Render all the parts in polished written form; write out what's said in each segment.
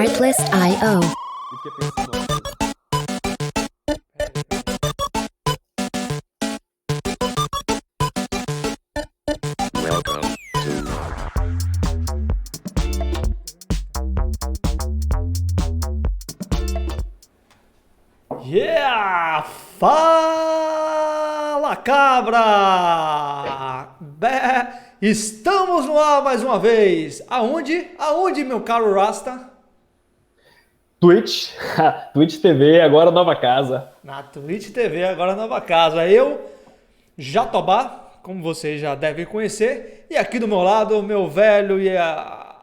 Artlist.io. Welcome to Yeah! Fala, cabra! Estamos no ar mais uma vez. Aonde? Aonde, meu caro Rasta? Twitch, Twitch TV, agora nova casa. Na Twitch TV, agora nova casa. Eu, Jatobá, como vocês já devem conhecer, e aqui do meu lado, o meu velho e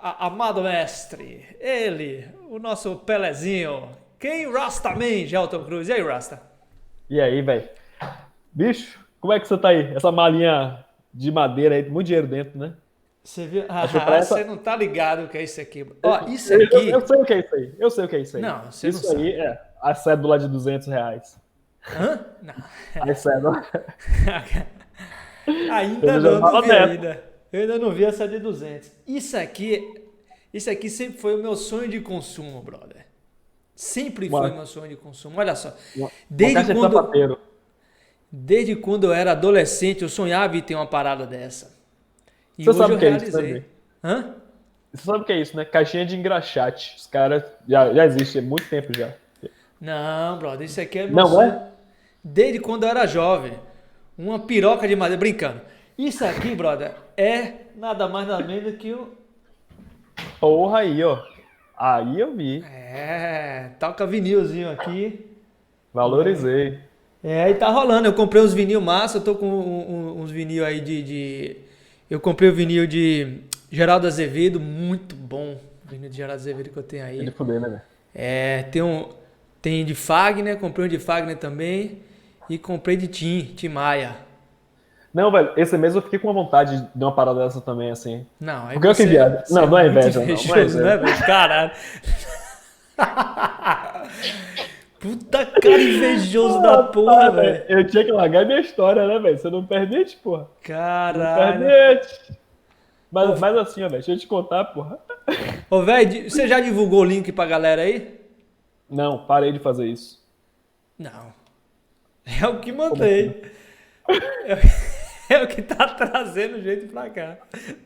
amado mestre, ele, o nosso Pelezinho. Quem? Rastaman, Gelton Cruz. E aí, Rasta? E aí, velho? Bicho, como é que você tá aí? Essa malinha de madeira aí, muito dinheiro dentro, né? Você viu? Essa- Você não tá ligado o que é isso aqui. Ó, isso aqui... Eu sei o que é isso aí. Eu sei o que é isso aí. Não, você isso não sabe. aí é a cédula de R$ 200. Hã? Não. A cédula. Ainda Eu já não falo vi dessa. ainda. Eu ainda não vi essa de 200. Isso aqui sempre foi o meu sonho de consumo, brother. Sempre foi Uma- meu sonho de consumo. Olha só. Uma Desde caixa de quando, sapateiro. desde quando eu era adolescente, eu sonhava em ter uma parada dessa. E Você hoje sabe eu o que é isso, né, realizei. Bê? Hã? Você sabe o que é isso, né? Caixinha de engraxate. Os caras já existe há muito tempo já. Não, brother, isso aqui é meu Não sonho. é? Desde quando eu era jovem. Uma piroca de madeira, brincando. Isso aqui, brother, é nada mais nada menos que o... Porra aí, ó. Aí eu vi. Toca vinilzinho aqui. Valorizei. E tá rolando. Eu comprei uns vinil massa, eu tô com uns vinil aí Eu comprei o vinil de Geraldo Azevedo, muito bom. O vinil de Geraldo Azevedo que eu tenho É aí. de fuder, né, velho? Tem de Fagner, comprei um de Fagner também. E comprei de Tim Maia. Não, velho, esse mês eu fiquei com uma vontade de uma parada dessa também, assim. Não, aí Porque eu que viado. você Não, não é muito inveja, não. Não é invejoso, né, inveja. velho? Caralho. Puta cara invejoso da porra, velho. Eu tinha que largar minha história, né, velho? Você não permite, porra. Não Caralho. permite. Mas assim, ó, velho, deixa eu te contar, porra. Ô, velho, você já divulgou o link pra galera aí? Não, parei de fazer isso. Não. É o que mantém. É o que tá trazendo gente pra cá.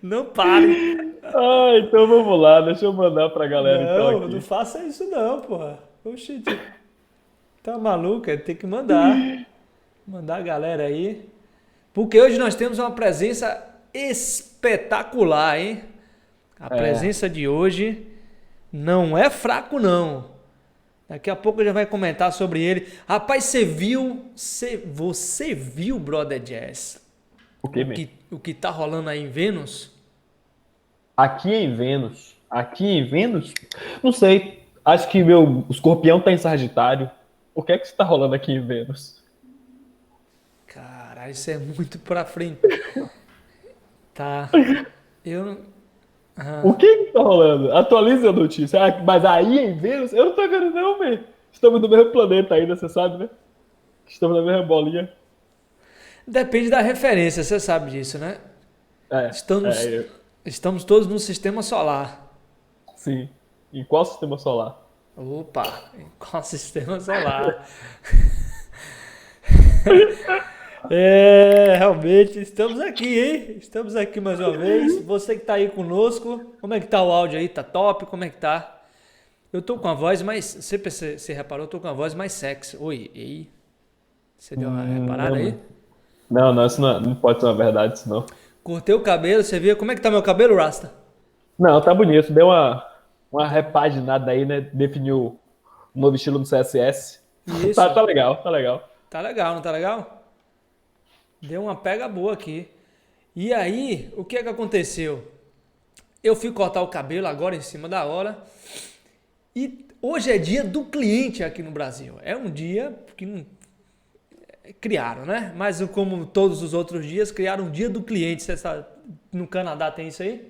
Não pare. Ah, então vamos lá, deixa eu mandar pra galera então Não, aqui. não faça isso não, porra. Oxi, tá maluco? Tem que mandar. Mandar a galera aí. Porque hoje nós temos uma presença espetacular, hein? A presença de hoje não é fraco, não. Daqui a pouco já vai comentar sobre ele. Rapaz, você viu, Brother Jazz, O que, mesmo? o que tá rolando aí em Vênus? Aqui em Vênus. Aqui em Vênus? Não sei. Acho que meu escorpião tá em Sagitário. O que é que está rolando aqui em Vênus? Caralho, isso é muito pra frente. Tá. Eu não... O que que tá rolando? Atualize a notícia. Ah, mas aí em Vênus, eu não tô vendo não, velho. Estamos no mesmo planeta ainda, você sabe, né? Estamos na mesma bolinha. Depende da referência, você sabe disso, né? É, Estamos todos no sistema solar. sim. Em qual sistema solar? Opa, qual sistema solar? Realmente, estamos aqui, hein? Estamos aqui mais uma vez. Você que tá aí conosco, como é que tá o áudio aí? Tá top? Como é que tá? Eu tô com a voz mais... Você reparou? Eu tô com a voz mais sexy. Oi, ei. Você deu uma reparada aí? Não, isso não pode ser uma verdade, isso não. Cortei o cabelo, você viu? Como é que tá meu cabelo, Rasta? Não, tá bonito. Deu uma repaginada aí, né? Definiu um novo estilo no CSS. Isso. Tá legal, tá legal. Tá legal, não tá legal? Deu uma pega boa aqui. E aí, o que é que aconteceu? Eu fui cortar o cabelo agora em cima da hora. E hoje é dia do cliente aqui no Brasil. É um dia que não... criaram, né? Mas como todos os outros dias, criaram um dia do cliente. Você sabe, no Canadá tem isso aí?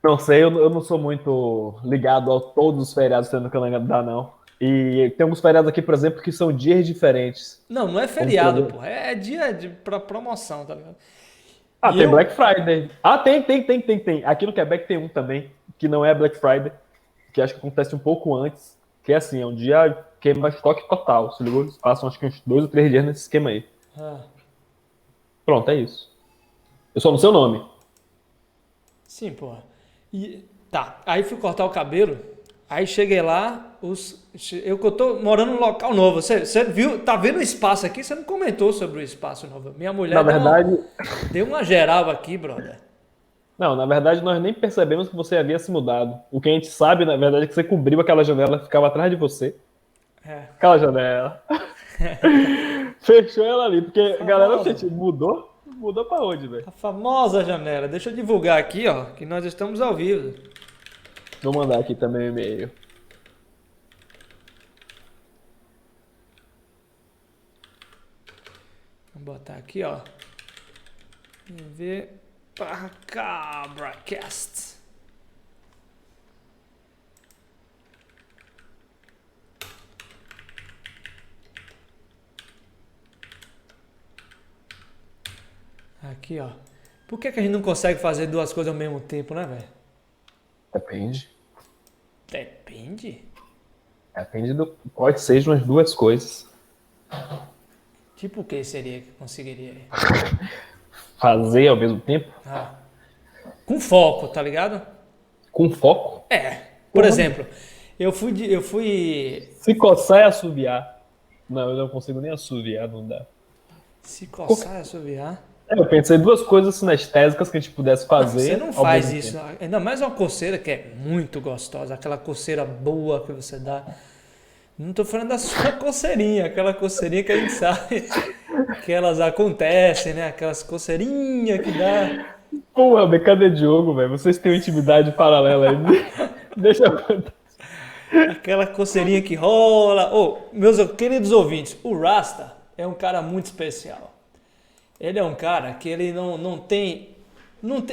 Não sei, eu não sou muito ligado a todos os feriados que tem no Canadá, não. E tem alguns feriados aqui, por exemplo, que são dias diferentes. Não é feriado, pô. É dia pra promoção, tá ligado? Ah, E tem eu- Black Friday. Ah, tem. Aqui no Quebec tem um também, que não é Black Friday. que acho que acontece um pouco antes, que é assim, é um dia queima estoque total, se ligou? Eles passam acho que uns 2 ou 3 dias nesse esquema aí. Ah, Pronto, é isso. Eu só não sei o nome. sim, porra. E, tá, aí fui cortar o cabelo, aí cheguei lá, eu que eu tô morando num local novo, você viu, tá vendo o espaço aqui? Você não comentou sobre o espaço novo. Minha Na mulher verdade, deu uma geral aqui, brother. não, na verdade nós nem percebemos que você havia se mudado. O que a gente sabe, na verdade, é que você cobriu aquela janela que ficava atrás de você. É, Aquela janela. Fechou ela ali, porque, galera, famosa. gente, mudou? Mudou pra onde, velho? A famosa janela. Deixa eu divulgar aqui, ó, que nós estamos ao vivo. Vou mandar aqui também o e-mail. Vou botar aqui, ó. Ver para cá, broadcast. Aqui, ó. Por que a gente não consegue fazer duas coisas ao mesmo tempo, né, velho? Depende. Depende. Depende do quais sejam as duas coisas. Tipo o que seria que conseguiria aí? Fazer ao mesmo tempo, Ah. Com foco, tá ligado? com foco. É. Por Porra. exemplo, eu fui Se coçar e assoviar. Não, eu não consigo nem assoviar, não dá. se coçar e assoviar. Eu pensei em duas coisas sinestésicas que a gente pudesse Não, fazer. você não ao faz mesmo isso. tempo. Ainda mais uma coceira que é muito gostosa, aquela coceira boa que você dá. Não tô falando da sua coceirinha, aquela coceirinha que a gente sabe que elas acontecem, né? Aquelas coceirinhas que dá. Porra, mas cadê Diogo, velho? Vocês têm uma intimidade paralela aí. Deixa eu. Aquela coceirinha que rola. Ô, meus queridos ouvintes, o Rasta é um cara muito especial. Ele é um cara que ele não tem.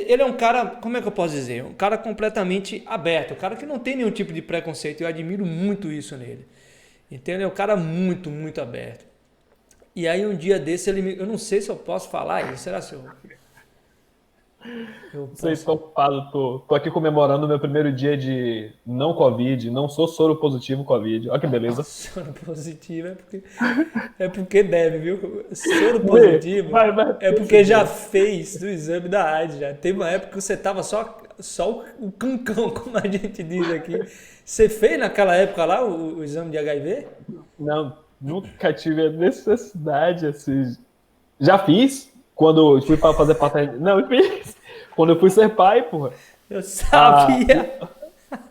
Ele é um cara, como é que eu posso dizer? Um cara completamente aberto. Um cara que não tem nenhum tipo de preconceito. Eu admiro muito isso nele. Então ele é um cara muito, muito aberto. E aí um dia desse eu não sei se eu posso falar isso. Será que eu Sei, posso? tô ocupado, tô aqui comemorando o meu primeiro dia de não Covid, não sou soro positivo Covid. Olha que beleza. Soro positivo é porque deve, viu? Soro Vê, positivo vai, é porque já fez do exame da AIDS. Já teve uma época que você tava só o cancão, como a gente diz aqui. Você fez naquela época lá o exame de HIV? Não, nunca tive a necessidade, assim. Já fiz, quando eu fui para fazer paternidade. Não, eu fiz. Quando eu fui ser pai, porra. Eu Ah, sabia.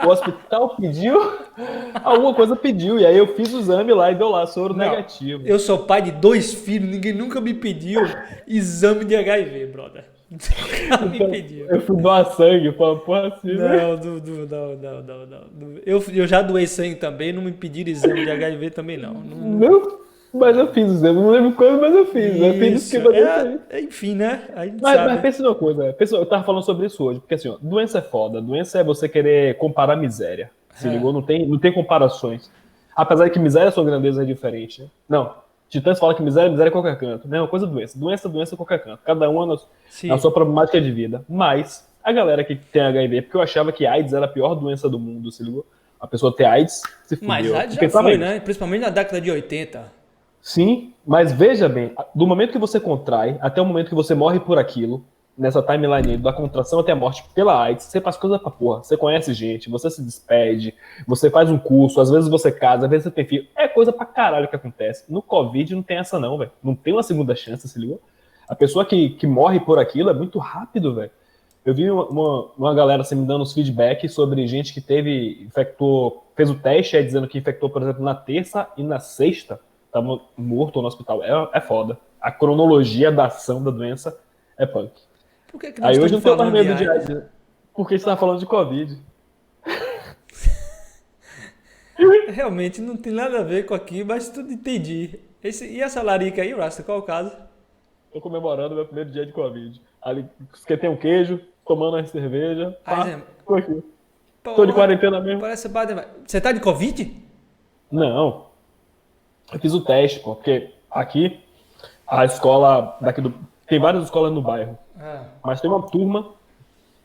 o hospital pediu, alguma coisa pediu, e aí eu fiz o exame lá e deu lá, soro Não, negativo. eu sou pai de 2 filhos, ninguém nunca me pediu exame de HIV, brother. Nunca me Então, pediu. eu fui doar sangue, porra assim, né? Não. Eu já doei sangue também, não me pediram exame de HIV também, não. Não, mas eu fiz o exame, não lembro quando, mas eu fiz. Eu fiz o Isso, esquema desse aí. enfim, né? A gente Mas sabe. pensa numa coisa, eu tava falando sobre isso hoje, porque assim, ó, doença é foda, doença é você querer comparar miséria. Se É. ligou? Não tem comparações. Apesar de que miséria sua grandeza é diferente, né? Não. Titãs fala que miséria é qualquer canto. Mesma coisa doença. Doença é qualquer canto. Cada uma na Sim. sua problemática de vida. Mas a galera que tem HIV, porque eu achava que AIDS era a pior doença do mundo, se ligou? A pessoa ter AIDS, se fudeu. Mas AIDS Eu já pensava foi, isso. né? Principalmente na década de 80. Sim, mas veja bem, do momento que você contrai até o momento que você morre por aquilo, nessa timeline aí, da contração até a morte pela AIDS, você faz coisa pra porra. Você conhece gente, você se despede, você faz um curso, às vezes você casa, às vezes você tem filho. É coisa pra caralho que acontece. No Covid não tem essa não, velho. Não tem uma segunda chance, se ligou? A pessoa que morre por aquilo é muito rápido, velho. Eu vi uma galera assim, me dando uns feedback sobre gente que infectou, fez o teste, aí dizendo que infectou, por exemplo, na terça e na sexta, tava morto no hospital. É foda. A cronologia da ação da doença é punk. Por que nós Aí hoje estamos não tenho mais falando de medo de AIDS? AIDS, porque a gente tava falando de Covid. Realmente não tem nada a ver com aqui, mas tudo entendi. E essa larica aí, Rasta, qual é o caso? Tô comemorando meu primeiro dia de Covid. Ali, esquentei um queijo, tomando uma cerveja. Pá, tô aqui. Tô de quarentena mesmo. Parece Biden. Você tá de Covid? Não. Eu fiz o teste, pô, porque aqui, a escola daqui do. Tem várias escolas no bairro. Ah. Mas tem uma turma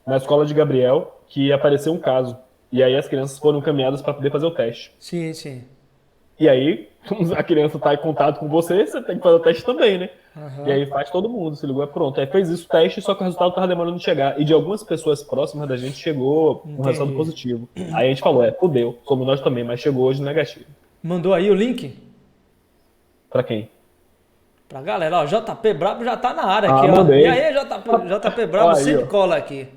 na escola de Gabriel que apareceu um caso. E aí as crianças foram encaminhadas para poder fazer o teste. Sim, sim. E aí, a criança tá em contato com você, você tem que fazer o teste também, né? Aham. E aí faz todo mundo, se ligou, é pronto. Aí fez isso, o teste, só que o resultado tava demorando de chegar. E de algumas pessoas próximas da gente chegou um resultado Entendi. positivo. Aí a gente falou, fudeu, somos nós também, mas chegou hoje negativo. Mandou aí o link? Pra quem? Pra galera, ó, JP Brabo já tá na área Ah, aqui, ó. mandei. E aí, JP Brabo Ó aí, sempre ó. cola aqui.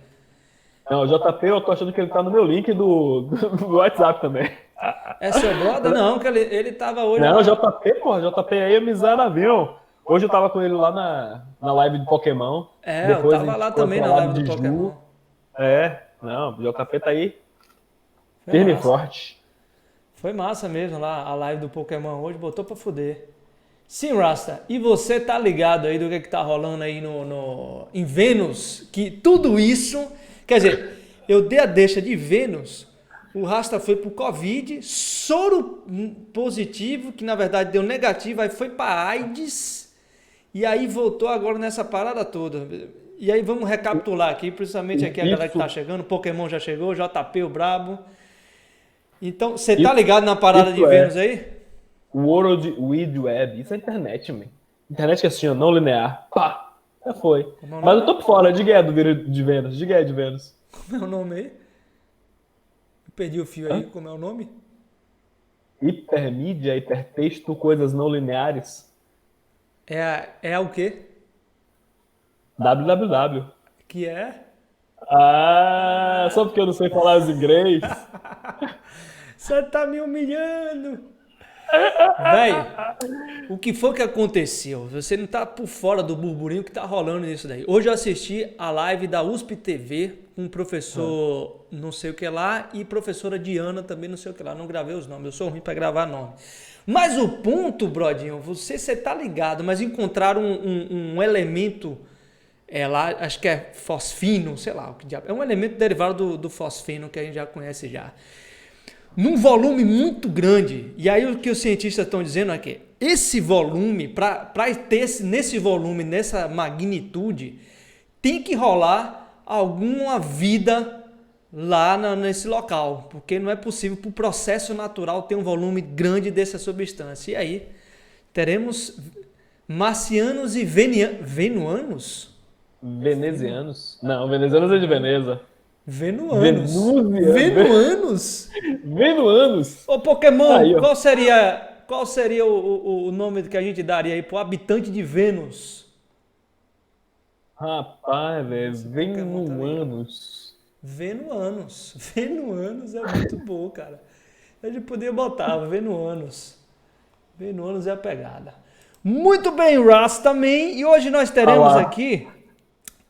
Não, o JP, eu tô achando que ele tá no meu link do WhatsApp também. É seu brother? Não, que ele tava hoje Não, lá. JP, porra, JP aí é miserável. Hoje eu tava com ele lá na live de Pokémon. É, eu Depois a tava gente lá foi também pra na live do de Pokémon. Ju. Não, o JP tá aí Foi firme e massa. forte. Foi massa mesmo lá, a live do Pokémon hoje, botou pra fuder. Sim, Rasta, e você tá ligado aí do que tá rolando aí em Vênus? Que tudo isso, quer dizer, eu dei a deixa de Vênus, o Rasta foi pro Covid, soro positivo, que na verdade deu negativo, aí foi pra AIDS, e aí voltou agora nessa parada toda. E aí vamos recapitular aqui, principalmente aqui a galera que tá Isso, chegando, Pokémon já chegou, JP, o Brabo. Então, você tá isso, ligado na parada de isso Vênus aí? World Wide Web. Isso é internet, man. Internet que é assim, ó, não linear. Pá, já foi. Como é o Mas nome? eu tô por fora, diga aí de Vênus, diga aí de Vênus. Como é o nome aí? Eu perdi o fio Hã? aí, como é o nome? Hipermídia, hipertexto, coisas não lineares. É o quê? www. Que é? Ah, só porque eu não sei falar os inglês. Você tá me humilhando! Véi, o que foi que aconteceu? Você não tá por fora do burburinho que tá rolando nisso daí. Hoje eu assisti a live da USP TV com o professor não sei o que lá e professora Diana também não sei o que lá. Não gravei os nomes, eu sou ruim pra gravar nome. Mas o ponto, brodinho, você tá ligado, mas encontraram um elemento lá, acho que é fosfino, sei lá o que diabo. É um elemento derivado do fosfino que a gente já conhece já. Num volume muito grande. E aí o que os cientistas estão dizendo é que esse volume, para ter nesse volume, nessa magnitude, tem que rolar alguma vida lá nesse local, porque não é possível para o processo natural ter um volume grande dessa substância. E aí teremos marcianos e venuanos? Venezianos? Não, venezianos é de Veneza. Venuanos. Venúzia. Venuanos? Venuanos. Ô Pokémon, Aí, ó. qual seria o nome que a gente daria aí pro habitante de Vênus? Rapaz, velho. Esse Pokémon tá ligado. Venuanos. Venuanos. Venuanos é muito bom, cara. A gente podia botar Venuanos. Venuanos é a pegada. Muito bem, Ras também. E hoje nós teremos Olá. aqui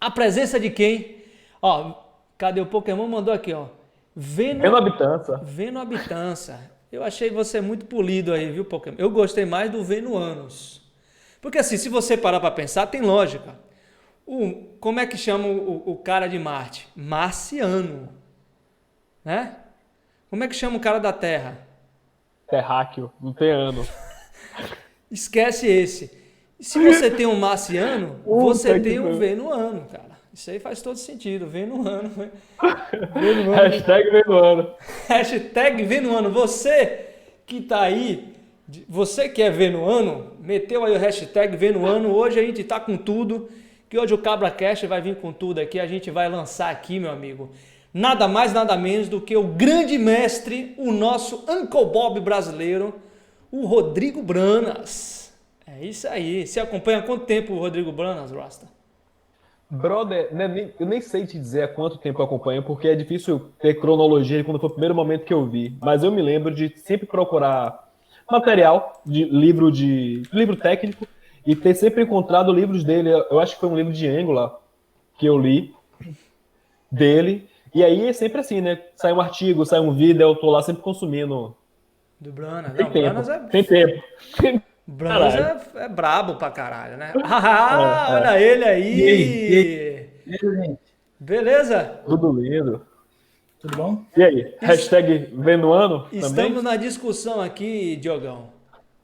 a presença de quem? Ó, cadê o Pokémon? Mandou aqui, ó. Vendo habitança. Venuhabitança. Eu achei você muito polido aí, viu, Pokémon? Eu gostei mais do Venuanos. Porque assim, se você parar pra pensar, tem lógica. Como é que chama o cara de Marte? Marciano. Né? Como é que chama o cara da Terra? Terráqueo. Não tem ano. Esquece esse. E se você tem um marciano, você Puta que tem um pariu. venuano, cara. Isso aí faz todo sentido. Venuano. Venuano. Hashtag Venuano. Hashtag venuano. Você que tá aí, você que é venuano, meteu aí o hashtag venuano. Hoje a gente tá com tudo. Que hoje o CabraCast vai vir com tudo aqui. A gente vai lançar aqui, meu amigo. Nada mais, nada menos do que o grande mestre, o nosso Uncle Bob brasileiro, o Rodrigo Branas. É isso aí. Você acompanha há quanto tempo o Rodrigo Branas, Rasta? Brother, né, eu nem sei te dizer há quanto tempo eu acompanho, porque é difícil ter cronologia de quando foi o primeiro momento que eu vi. Mas eu me lembro de sempre procurar material de livro técnico e ter sempre encontrado livros dele. Eu acho que foi um livro de Angular que eu li dele. E aí é sempre assim, né? Sai um artigo, sai um vídeo, eu tô lá sempre consumindo. Do Branas. Tem Não, tempo, Branas é... tem tempo. Branas Caralho. é brabo pra caralho, né? Ah, É. olha ele E aí, aí! gente? Beleza? Tudo lindo. Tudo bom? E aí? Hashtag Venuano também? Estamos na discussão aqui, Diogão.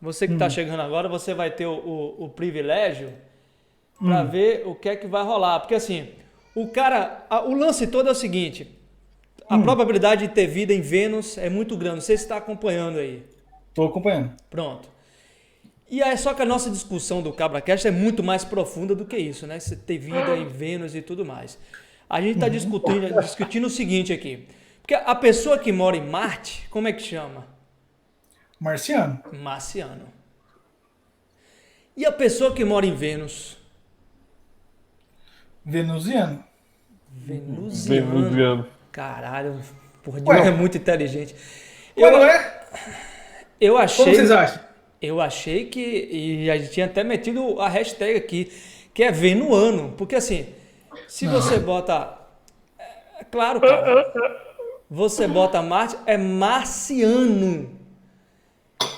Você que tá chegando agora, você vai ter o privilégio pra ver o que é que vai rolar. Porque assim, o lance todo é o seguinte. A probabilidade de ter vida em Vênus é muito grande. Não sei se está acompanhando aí. Tô acompanhando. Pronto. E aí, só que a nossa discussão do CabraCast é muito mais profunda do que isso, né? Se ter vida em Vênus e tudo mais. A gente está discutindo o seguinte aqui. Porque a pessoa que mora em Marte, como é que chama? Marciano. Marciano. E a pessoa que mora em Vênus? Venusiano. Venusiano. Caralho, porra, Ué. Diogo é muito inteligente. Ué, não é? Eu Como achei. vocês acham? Eu achei que. E a gente tinha até metido a hashtag aqui, que é venuano. Porque assim, se você bota. É claro, cara. Você bota Marte, é marciano.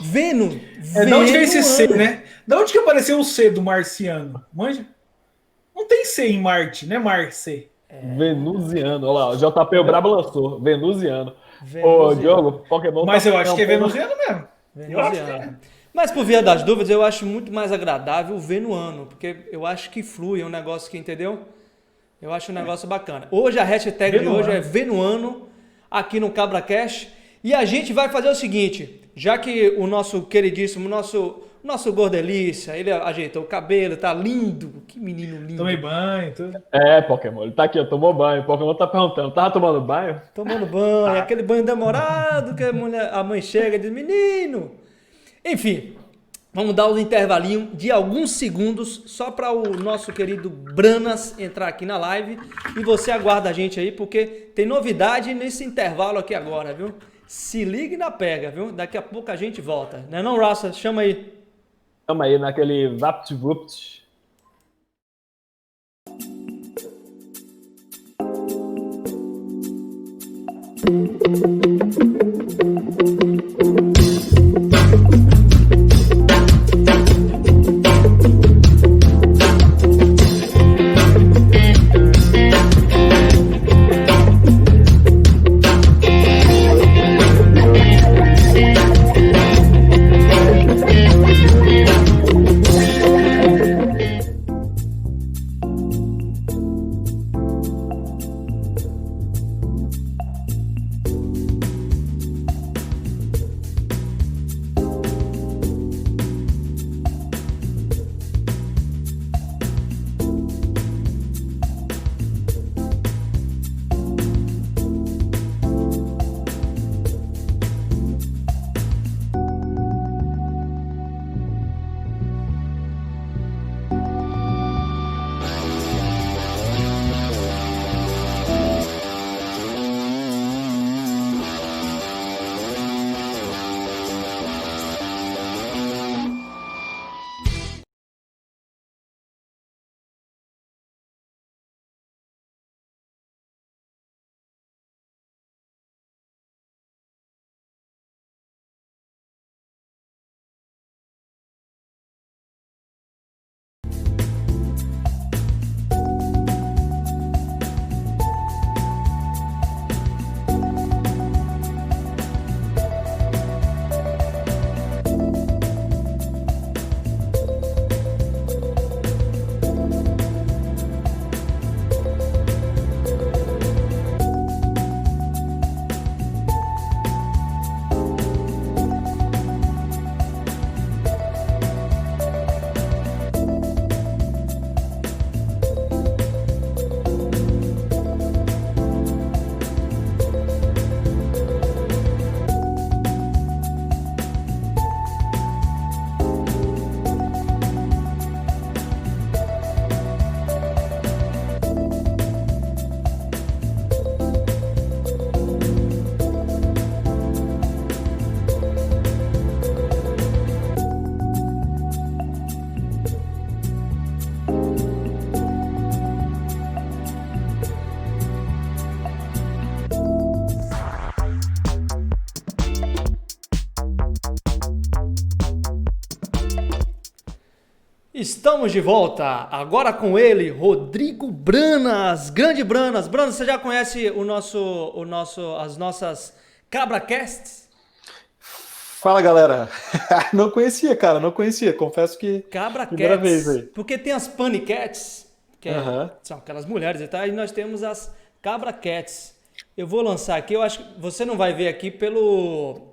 Vênus. É, de onde veio esse C, venuano. né? De onde que apareceu o C do marciano? Manja? Não tem C em Marte, né, Marce? Venusiano. Olha lá, o JP o Brabo lançou. Venusiano. Ô, Venusiano. Diogo, Pokémon Mas tá eu acho que é campanha- venusiano mesmo. Eu acho que é. Venusiano. Mas por via das dúvidas, eu acho muito mais agradável o venuano, porque eu acho que flui, é um negócio que, entendeu? Eu acho um negócio bacana. Hoje a hashtag de Venuano. hoje é venuano, aqui no CabraCast, e a gente vai fazer o seguinte, já que o nosso queridíssimo, nosso Gordelícia, ele ajeitou o cabelo, tá lindo, que menino lindo. Tomei banho, tudo. É, Pokémon, ele tá aqui, ó, tomou banho. O Pokémon tá perguntando, tava tomando banho? Tomando banho, aquele banho demorado que a mãe chega e diz, menino. Enfim, vamos dar um intervalinho de alguns segundos só para o nosso querido Branas entrar aqui na live e você aguarda a gente aí porque tem novidade nesse intervalo aqui agora, viu? Se ligue na pega, viu? Daqui a pouco a gente volta. Não é não, Raça? Chama aí. Tamo aí naquele VaptVupt. Estamos de volta, agora com ele, Rodrigo Branas, grande Branas. Branas, você já conhece as nossas CabraCasts? Fala, galera. Não conhecia, cara, não conhecia. Confesso que primeira vez aí. Porque tem as Paniquettes, que Aham. são aquelas mulheres e tal, e nós temos as CabraCats. Eu vou lançar aqui, eu acho que você não vai ver aqui pelo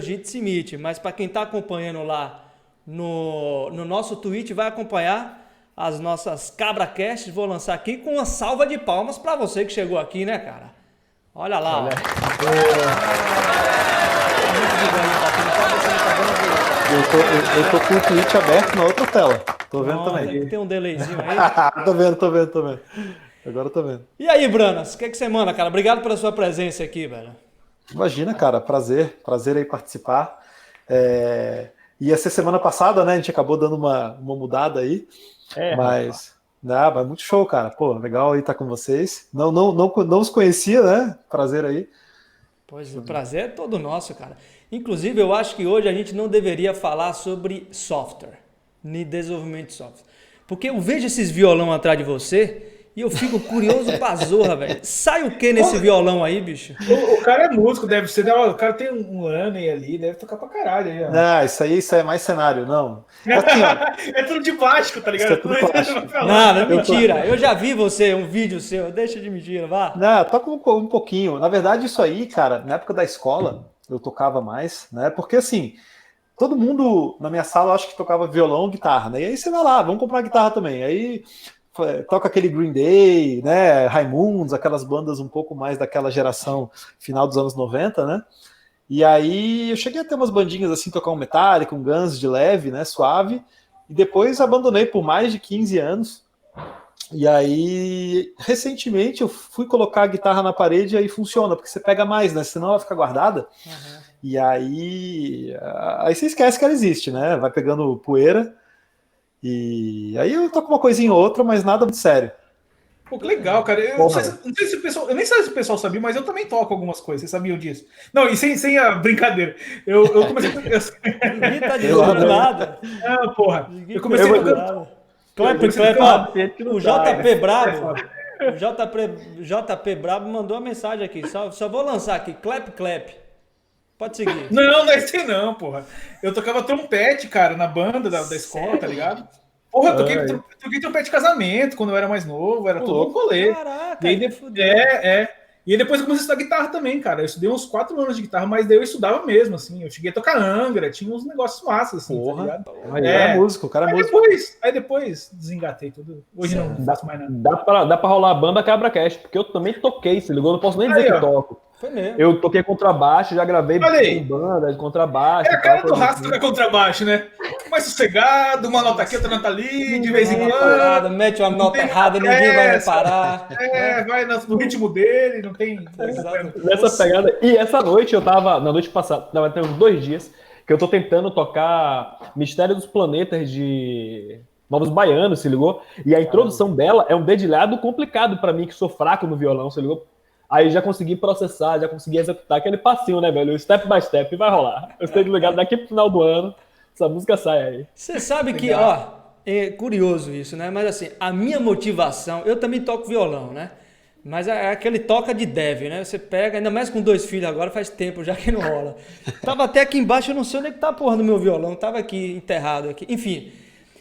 Jitsi Meet, mas para quem está acompanhando lá no nosso Twitch, vai acompanhar as nossas CabraCasts. Vou lançar aqui com uma salva de palmas para você que chegou aqui, né, cara? Olha lá. Olha. Eu tô com o Twitch aberto na outra tela. Tô vendo também. Tem um delayzinho aí. Tô vendo. Agora eu tô vendo. E aí, Branas, o que você manda, cara? Obrigado pela sua presença aqui, velho. Imagina, cara, prazer aí participar. Ia ser semana passada, né? A gente acabou dando uma mudada aí. Mas muito show, cara. Pô, legal aí estar com vocês. Não os conhecia, né? Prazer aí. Pois o prazer é todo nosso, cara. Inclusive, eu acho que hoje a gente não deveria falar sobre software, nem desenvolvimento de software. Porque eu vejo esses violão atrás de você e eu fico curioso pra zorra, velho. Sai o que nesse violão aí, bicho? O cara é músico, deve ser. O cara tem um ano ali, deve tocar pra caralho aí, ó. Não, isso aí é mais cenário, não. Assim, ó, é tudo de plástico, tá ligado? Isso é tudo plástico. Não, é mentira. Eu já vi um vídeo seu. Deixa de mentira, vá. Não, toca um pouquinho. Na verdade, isso aí, cara, na época da escola, eu tocava mais, né? Porque assim, todo mundo na minha sala, eu acho que tocava violão, guitarra, né? E aí você vai lá, vamos comprar guitarra também. Aí toca aquele Green Day, né? Raimundos, aquelas bandas um pouco mais daquela geração final dos anos 90, né? E aí eu cheguei a ter umas bandinhas assim, tocar um Metallica, um Guns de leve, né? Suave. E depois abandonei por mais de 15 anos. E aí, recentemente, eu fui colocar a guitarra na parede e aí funciona, porque você pega mais, né? Senão ela fica guardada. Uhum. E aí você esquece que ela existe, né? Vai pegando poeira. E aí eu toco uma coisinha ou outra, mas nada muito sério. Pô, que legal, cara. Eu não sei se o pessoal, eu nem sei se o pessoal sabia, mas eu também toco algumas coisas. Vocês sabiam disso? Não, e sem a brincadeira. Eu comecei a... Ninguém tá dizendo nada. Não, porra. Eu comecei tocando... O JP Brabo. O JP Brabo mandou uma mensagem aqui. Só vou lançar aqui. Clap. Pode seguir. Não é esse não, porra. Eu tocava trompete, cara, na banda da escola, tá ligado? Porra, eu toquei trompete de casamento quando eu era mais novo, era todo um rolê. Caraca, e aí, E aí depois eu comecei a estudar guitarra também, cara. Eu estudei uns 4 anos de guitarra, mas daí eu estudava mesmo, assim. Eu cheguei a tocar Angra, tinha uns negócios massas, assim, porra, tá ligado? O cara é músico. Aí depois desengatei tudo. Hoje não faço mais nada. Dá pra rolar a banda Cabra-Cast, porque eu também toquei, se ligou? Não posso nem dizer que toco. Foi mesmo. Eu toquei contrabaixo, já gravei com banda de contrabaixo. É a cara do Raça tocar contrabaixo, né? Mais sossegado, uma nota aqui, outra nota ali, de vez em quando. Mete uma nota errada, ninguém vai reparar. Vai no ritmo dele, não tem... Nessa pegada. E essa noite eu tava, na noite passada, tem uns 2 dias, que eu tô tentando tocar Mistério dos Planetas de Novos Baianos, se ligou? E a introdução dela é um dedilhado complicado pra mim, que sou fraco no violão, se ligou? Aí já consegui processar, já consegui executar aquele passinho, né, velho? Step by step, vai rolar. Eu estou ligado daqui pro final do ano, essa música sai aí. Você sabe que, é curioso isso, né? Mas assim, a minha motivação, eu também toco violão, né? Mas é aquele toca de dev, né? Você pega, ainda mais com 2 filhos agora, faz tempo já que não rola. Tava até aqui embaixo, eu não sei onde é que tá a porra do meu violão, tava aqui, enterrado aqui. Enfim,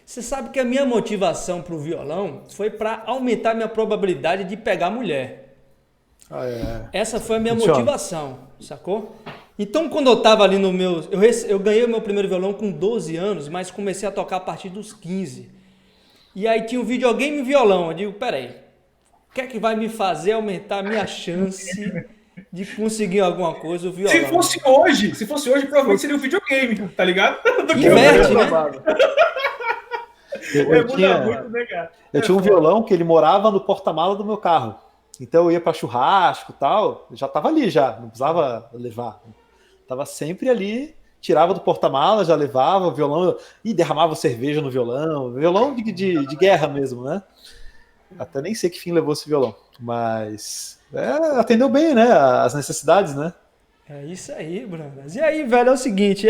você sabe que a minha motivação pro violão foi para aumentar minha probabilidade de pegar mulher. Essa foi a minha motivação, sacou? Então, quando eu tava ali no meu... Eu ganhei o meu primeiro violão com 12 anos, mas comecei a tocar a partir dos 15. E aí tinha um videogame e violão. Eu digo, peraí, o que é que vai me fazer aumentar a minha chance de conseguir alguma coisa, o violão? Se fosse hoje, provavelmente seria um videogame, tá ligado? Inverte, né? Eu tinha um violão que ele morava no porta-mala do meu carro. Então eu ia para churrasco e tal, eu já estava ali já, não precisava levar. Tava sempre ali, tirava do porta-mala, já levava o violão e derramava cerveja no violão de guerra mesmo, né? Até nem sei que fim levou esse violão, mas atendeu bem, né? As necessidades, né? É isso aí, Brandas. E aí, velho, é o seguinte,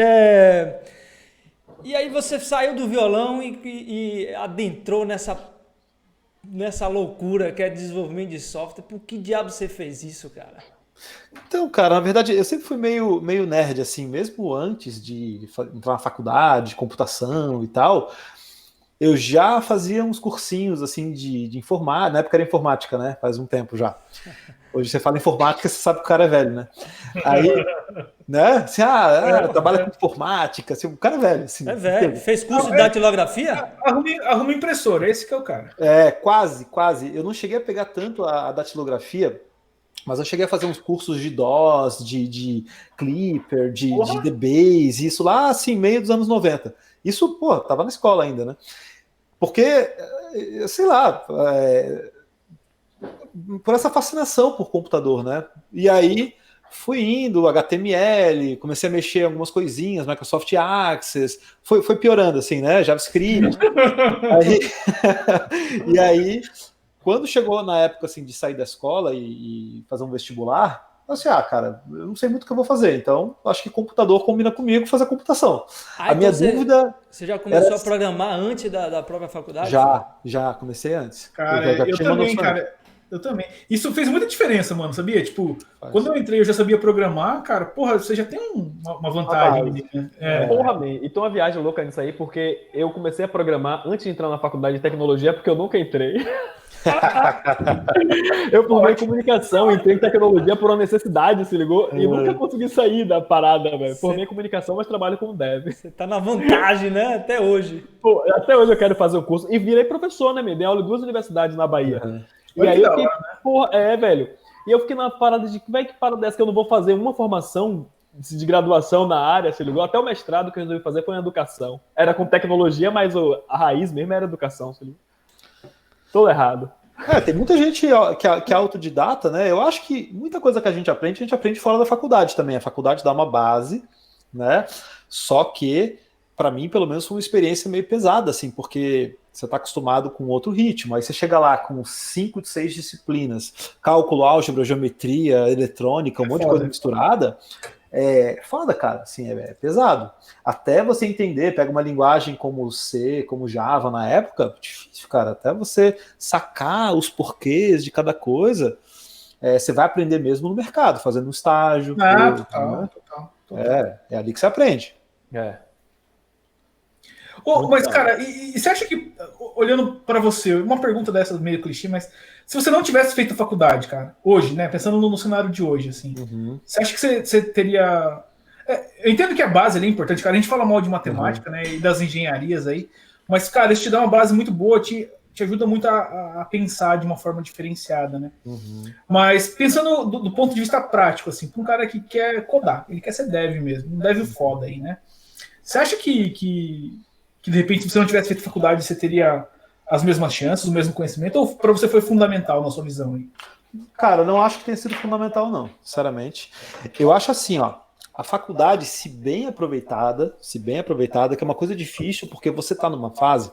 E aí você saiu do violão e adentrou nessa loucura que é desenvolvimento de software. Por que diabo você fez isso, cara? Então, cara, na verdade, eu sempre fui meio nerd, assim, mesmo antes de entrar na faculdade, de computação e tal. eu já fazia uns cursinhos assim de informática, na época era informática, né? Faz um tempo já. Hoje você fala informática, você sabe que o cara é velho, né? Aí, né? Assim, trabalha com informática, assim, o cara é velho. Assim, É velho. Fez curso de datilografia? Arruma impressora, esse que é o cara. Quase. Eu não cheguei a pegar tanto a datilografia, mas eu cheguei a fazer uns cursos de DOS, de Clipper, de DBase, isso lá, assim, meio dos anos 90. Isso, pô, tava na escola ainda, né? Porque, sei lá, por essa fascinação por computador, né? E aí fui indo, HTML, comecei a mexer em algumas coisinhas, Microsoft Access, foi piorando, assim, né? JavaScript. E aí, quando chegou na época, assim, de sair da escola e fazer um vestibular, eu assim, cara, eu não sei muito o que eu vou fazer, então acho que computador combina comigo fazer computação. A minha dúvida... Você já começou a programar antes da própria faculdade? Já comecei antes. Cara, eu também, cara. Eu também. Isso fez muita diferença, mano, sabia? Tipo, quando eu entrei, eu já sabia programar, cara. Porra, você já tem uma vantagem. Né? Porra, man. E tem uma viagem louca nisso aí, porque eu comecei a programar antes de entrar na faculdade de tecnologia, porque eu nunca entrei. Eu formei em comunicação, entrei em tecnologia por uma necessidade, se ligou? E nunca consegui sair da parada, velho. Formei em comunicação, mas trabalho como dev. Você tá na vantagem, né? Até hoje. Pô, até hoje eu quero fazer o curso. E virei professor, né, me dei aula em 2 universidades na Bahia. E aí eu fiquei, porra, velho. E eu fiquei na parada de, que parada dessa que eu não vou fazer uma formação de graduação na área, se ligou? Até o mestrado que eu resolvi fazer foi em educação. Era com tecnologia, mas a raiz mesmo era educação, se ligou? Todo errado. Tem muita gente que é autodidata, né? Eu acho que muita coisa que a gente aprende fora da faculdade também. A faculdade dá uma base, né? Só que, para mim, pelo menos, foi uma experiência meio pesada, assim, porque você está acostumado com outro ritmo. Aí você chega lá com 5 de 6 disciplinas, cálculo, álgebra, geometria, eletrônica, um monte de coisa misturada. É foda, cara, assim, é pesado. Até você entender, pega uma linguagem como C, como Java na época, difícil, cara. Até você sacar os porquês de cada coisa, você vai aprender mesmo no mercado, fazendo um estágio. Total. É ali que você aprende. Mas, cara, e você acha que, olhando para você, uma pergunta dessas meio clichê, mas se você não tivesse feito faculdade, cara, hoje, né, pensando no cenário de hoje, assim, você acha que você teria... eu entendo que a base ali é importante, cara, a gente fala mal de matemática, né, e das engenharias aí, mas, cara, isso te dá uma base muito boa, te ajuda muito a pensar de uma forma diferenciada, né? Mas pensando do ponto de vista prático, assim, para um cara que quer codar, ele quer ser dev mesmo, um dev foda aí, né? Você acha que de repente, se você não tivesse feito faculdade, você teria as mesmas chances, o mesmo conhecimento, ou para você foi fundamental na sua visão aí? Cara, eu não acho que tenha sido fundamental, não, sinceramente. Eu acho assim, ó, a faculdade, se bem aproveitada, que é uma coisa difícil, porque você está numa fase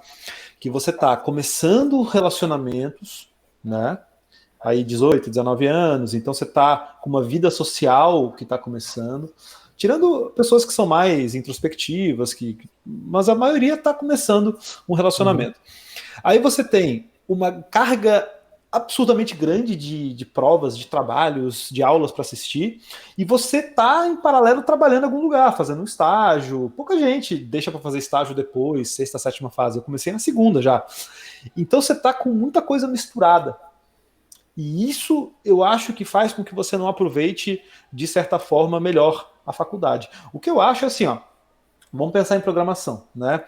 que você está começando relacionamentos, né? Aí 18, 19 anos, então você está com uma vida social que está começando. Tirando pessoas que são mais introspectivas, mas a maioria está começando um relacionamento. Aí você tem uma carga absurdamente grande de provas, de trabalhos, de aulas para assistir, e você está em paralelo trabalhando em algum lugar, fazendo um estágio. Pouca gente deixa para fazer estágio depois, 6ª, 7ª fase. Eu comecei na 2ª já. Então você está com muita coisa misturada. E isso eu acho que faz com que você não aproveite, de certa forma, melhor a faculdade. O que eu acho é assim, ó, vamos pensar em programação, né?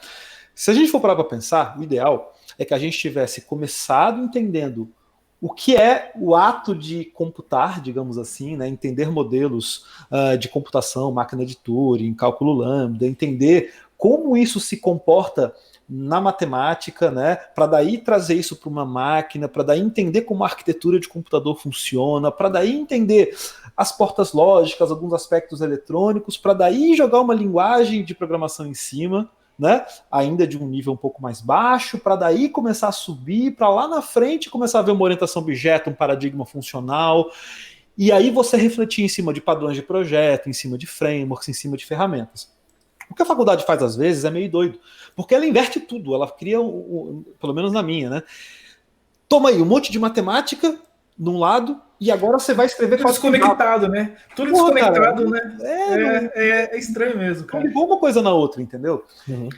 Se a gente for parar para pensar, o ideal é que a gente tivesse começado entendendo o que é o ato de computar, digamos assim, né? Entender modelos de computação, máquina de Turing, cálculo lambda, entender como isso se comporta na matemática, né? Para daí trazer isso para uma máquina, para daí entender como a arquitetura de computador funciona, para daí entender as portas lógicas, alguns aspectos eletrônicos, para daí jogar uma linguagem de programação em cima, né? Ainda de um nível um pouco mais baixo, para daí começar a subir, para lá na frente começar a ver uma orientação objeto, um paradigma funcional, e aí você refletir em cima de padrões de projeto, em cima de frameworks, em cima de ferramentas. O que a faculdade faz às vezes é meio doido, porque ela inverte tudo, ela cria, pelo menos na minha, né? Toma aí um monte de matemática num lado, e agora você vai escrever tudo desconectado, né? Tudo desconectado, né? É estranho mesmo, cara. Não ligou uma coisa na outra, entendeu? Uhum.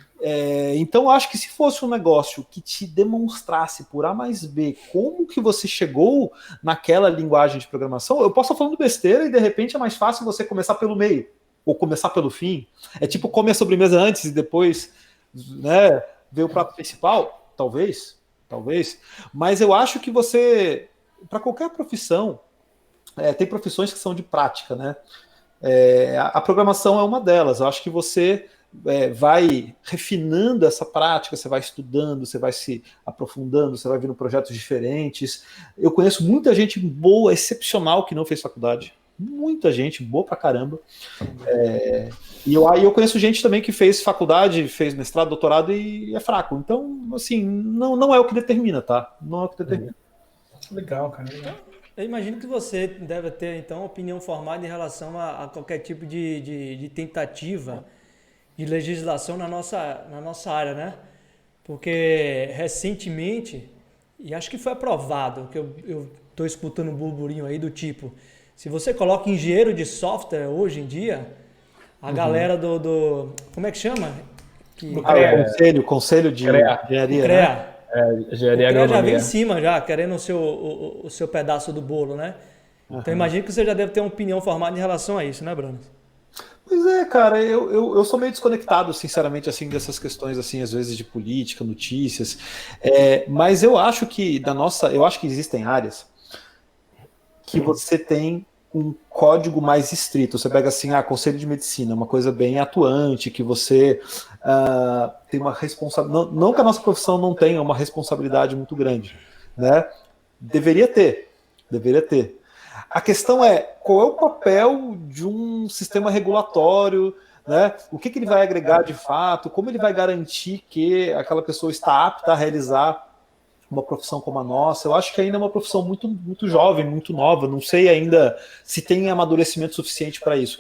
Então, eu acho que se fosse um negócio que te demonstrasse por A mais B como que você chegou naquela linguagem de programação, eu posso estar falando besteira e de repente é mais fácil você começar pelo meio ou começar pelo fim. É tipo comer a sobremesa antes e depois, né, ver o prato principal? Talvez. Mas eu acho que você, para qualquer profissão, tem profissões que são de prática, né? A programação é uma delas. Eu acho que você vai refinando essa prática, você vai estudando, você vai se aprofundando, você vai vendo projetos diferentes. Eu conheço muita gente boa, excepcional, que não fez faculdade. Muita gente boa pra caramba. E eu conheço gente também que fez faculdade, fez mestrado, doutorado e é fraco. Então, assim, não é o que determina, tá? Não é o que determina. Legal, cara. Legal. Eu imagino que você deve ter, então, opinião formada em relação a qualquer tipo de tentativa de legislação na nossa área, né? Porque recentemente, e acho que foi aprovado, que eu estou escutando um burburinho aí do tipo, se você coloca engenheiro de software hoje em dia, a galera do como é que chama? O conselho de engenharia, CREA. Engenharia O CREA já vem em agronomia. cima, já, querendo o seu pedaço do bolo, né? Então imagino que você já deve ter uma opinião formada em relação a isso, né, Bruno? Pois é, cara, eu sou meio desconectado, sinceramente, assim, dessas questões, assim, às vezes de política, notícias, mas eu acho que eu acho que existem áreas que você tem um código mais estrito. Você pega assim, conselho de medicina, uma coisa bem atuante, que você tem uma responsabilidade. Não que a nossa profissão não tenha uma responsabilidade muito grande, né? Deveria ter. A questão é, qual é o papel de um sistema regulatório, né? O que ele vai agregar de fato, como ele vai garantir que aquela pessoa está apta a realizar uma profissão como a nossa. Eu acho que ainda é uma profissão muito, muito jovem, muito nova, não sei ainda se tem amadurecimento suficiente para isso.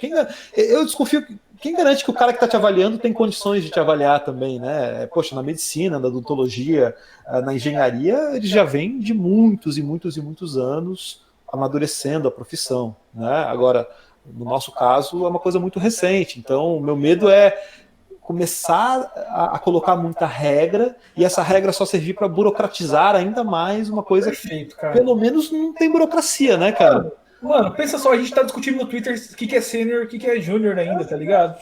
Eu desconfio que quem garante que o cara que está te avaliando tem condições de te avaliar também, né? Poxa, na medicina, na odontologia, na engenharia, ele já vem de muitos e muitos e muitos anos amadurecendo a profissão, né? Agora, no nosso caso, é uma coisa muito recente, então o meu medo é começar a colocar muita regra e essa regra só servir para burocratizar ainda mais uma coisa Perfeito, cara. Pelo menos não tem burocracia, né, cara? Mano, pensa só, a gente tá discutindo no Twitter o que é sênior e o que é júnior ainda, tá ligado?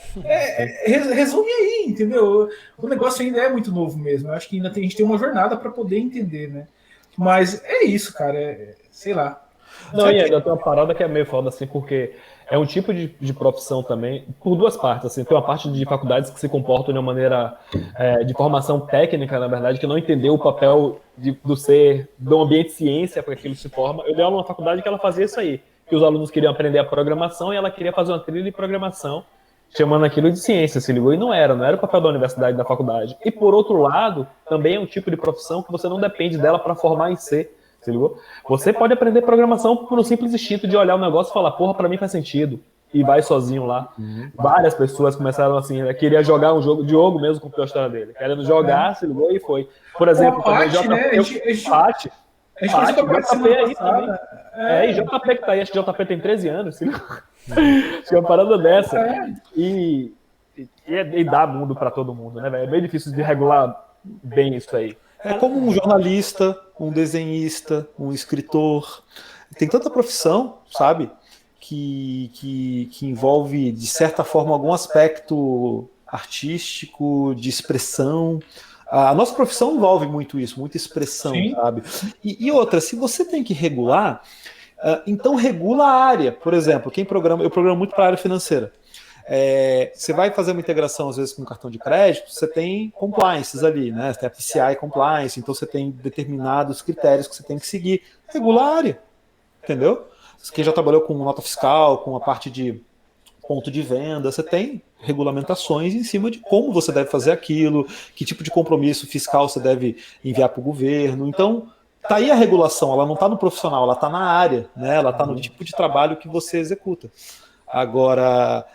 Resume aí, entendeu? O negócio ainda é muito novo mesmo. Eu acho que ainda a gente tem uma jornada para poder entender, né? Mas é isso, cara. Sei lá. Não, e ainda tem uma parada que é meio foda, assim, porque é um tipo de profissão também, por duas partes, assim, tem uma parte de faculdades que se comportam de uma maneira de formação técnica, na verdade, que não entendeu o papel do ambiente ciência para que aquilo se forma. Eu dei aula numa faculdade que ela fazia isso aí, que os alunos queriam aprender a programação e ela queria fazer uma trilha de programação, chamando aquilo de ciência, se ligou? E não era o papel da universidade, da faculdade. E por outro lado, também é um tipo de profissão que você não depende dela para formar em si. Se ligou? Você pode aprender programação por um simples instinto de olhar o negócio e falar, porra, pra mim faz sentido. E vai sozinho lá. Várias pessoas começaram assim, queria jogar um jogo, Diogo mesmo com a história dele. Querendo jogar, se ligou e foi. Por exemplo, Pati, né? Pati, JP aí também. E JP que tá aí, acho que JP tem 13 anos, se ligou? Tinha uma parada dessa. E dá mundo pra todo mundo, né, velho? É bem difícil de regular bem isso aí. É como um jornalista, um desenhista, um escritor. Tem tanta profissão, sabe, que envolve, de certa forma, algum aspecto artístico, de expressão. A nossa profissão envolve muito isso, muita expressão, sim, sabe? E outra, se você tem que regular, então regula a área. Por exemplo, eu programo muito para a área financeira. Você vai fazer uma integração, às vezes, com um cartão de crédito, você tem compliances ali, né? Você tem a PCI compliance, então você tem determinados critérios que você tem que seguir. Regula a área, entendeu? Quem já trabalhou com nota fiscal, com a parte de ponto de venda, você tem regulamentações em cima de como você deve fazer aquilo, que tipo de compromisso fiscal você deve enviar para o governo. Então, tá aí a regulação, ela não está no profissional, ela está na área, né? Ela está no tipo de trabalho que você executa. Agora,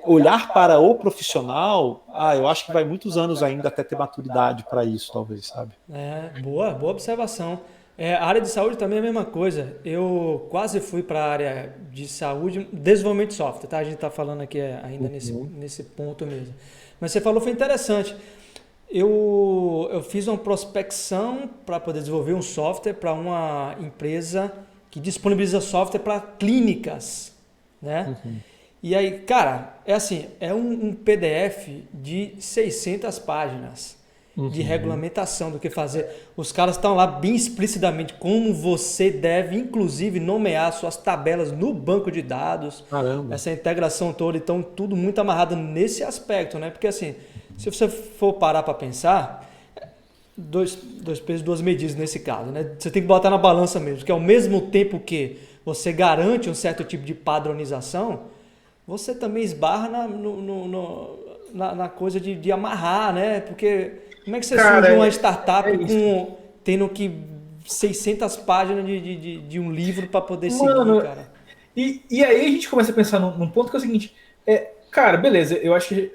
olhar para o profissional, eu acho que vai muitos anos ainda até ter maturidade para isso, talvez, sabe? Boa observação. A área de saúde também é a mesma coisa. Eu quase fui para a área de saúde, desenvolvimento de software, tá? A gente está falando aqui ainda nesse ponto mesmo. Mas você falou, foi interessante. Eu fiz uma prospecção para poder desenvolver um software para uma empresa que disponibiliza software para clínicas, né? E aí, cara, é assim, é um PDF de 600 páginas de regulamentação do que fazer. Os caras estão lá bem explicitamente como você deve, inclusive, nomear suas tabelas no banco de dados. Caramba. Essa integração toda, então tudo muito amarrado nesse aspecto, né? Porque assim, se você for parar para pensar, dois pesos, duas medidas nesse caso, né? Você tem que botar na balança mesmo, que ao mesmo tempo que você garante um certo tipo de padronização, você também esbarra na coisa de amarrar, né? Porque como é que você surge uma startup tendo que 600 páginas de um livro para poder seguir, cara? E aí a gente começa a pensar num ponto que é o seguinte, cara, beleza, eu acho que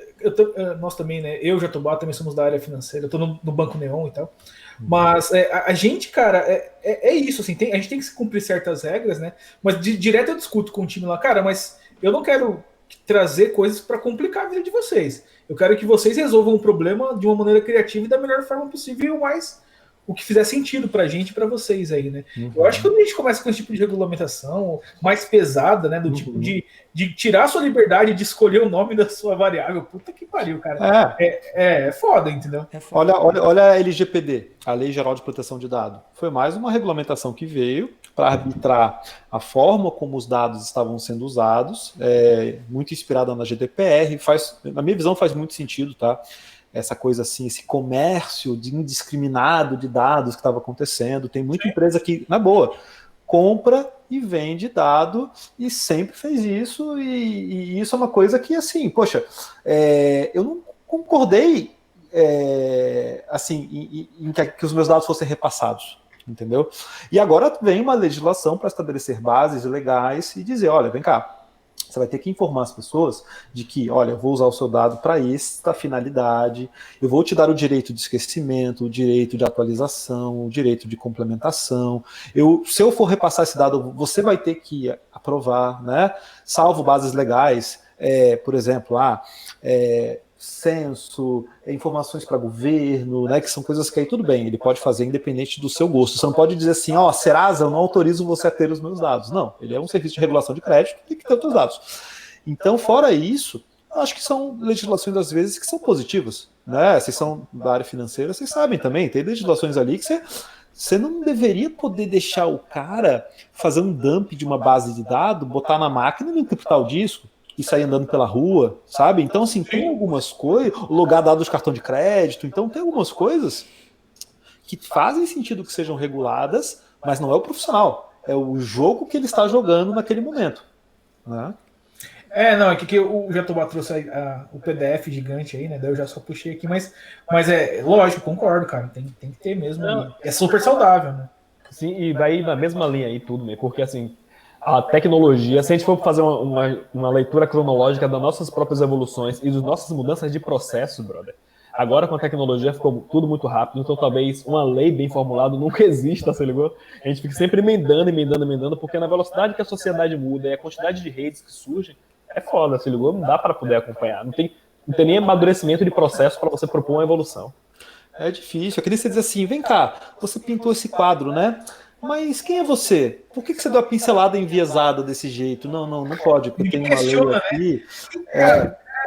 nós também, né? Eu e o Jatobá também somos da área financeira, eu tô no Banco Neon e tal. Mas a gente, cara, é isso, assim, a gente tem que cumprir certas regras, né? Mas direto eu discuto com o time lá, cara, mas eu não quero trazer coisas para complicar a vida de vocês. Eu quero que vocês resolvam o problema de uma maneira criativa e da melhor forma possível, mas o que fizer sentido pra gente e pra vocês aí, né? Eu acho que quando a gente começa com esse tipo de regulamentação mais pesada, né? Do tipo de tirar a sua liberdade de escolher o nome da sua variável, puta que pariu, cara. É foda, entendeu? Olha a LGPD, a Lei Geral de Proteção de Dados. Foi mais uma regulamentação que veio para arbitrar a forma como os dados estavam sendo usados, muito inspirada na GDPR, na minha visão faz muito sentido, tá? Essa coisa assim, esse comércio indiscriminado de dados que estava acontecendo. Tem muita empresa que, na boa, compra e vende dado e sempre fez isso, e isso é uma coisa que, assim, poxa, eu não concordei assim, em que os meus dados fossem repassados, entendeu? E agora vem uma legislação para estabelecer bases legais e dizer, olha, vem cá, você vai ter que informar as pessoas de que, olha, eu vou usar o seu dado para esta finalidade, eu vou te dar o direito de esquecimento, o direito de atualização, o direito de complementação. Se eu for repassar esse dado, você vai ter que aprovar, né? Salvo bases legais, por exemplo, censo, informações para governo, né, que são coisas que aí tudo bem, ele pode fazer independente do seu gosto. Você não pode dizer assim, Serasa, eu não autorizo você a ter os meus dados. Não, ele é um serviço de regulação de crédito, tem que ter os seus dados. Então, fora isso, eu acho que são legislações, às vezes, que são positivas, né? Vocês são da área financeira, vocês sabem também, tem legislações ali que você não deveria poder deixar o cara fazer um dump de uma base de dados, botar na máquina e encriptar o disco e sair andando pela rua, sabe? Então, assim, tem algumas coisas, logar dados de cartão de crédito, então tem algumas coisas que fazem sentido que sejam reguladas, mas não é o profissional, é o jogo que ele está jogando naquele momento, né? Não, é que o Jatobá trouxe o PDF gigante aí, né? Daí eu já só puxei aqui, mas lógico, concordo, cara, tem que ter mesmo, é super saudável, né? Sim, e vai na mesma linha aí tudo, né? Porque, assim, a tecnologia, se a gente for fazer uma leitura cronológica das nossas próprias evoluções e das nossas mudanças de processo, brother, agora com a tecnologia ficou tudo muito rápido, então talvez uma lei bem formulada nunca exista, se ligou? A gente fica sempre emendando, porque na velocidade que a sociedade muda e a quantidade de redes que surgem, é foda, se ligou? Não dá para poder acompanhar, não tem nem amadurecimento de processo para você propor uma evolução. É difícil, eu queria você dizer assim, vem cá, você pintou esse quadro, né? Mas quem é você? Por que você deu a pincelada enviesada desse jeito? Não pode, porque tem uma lei aqui.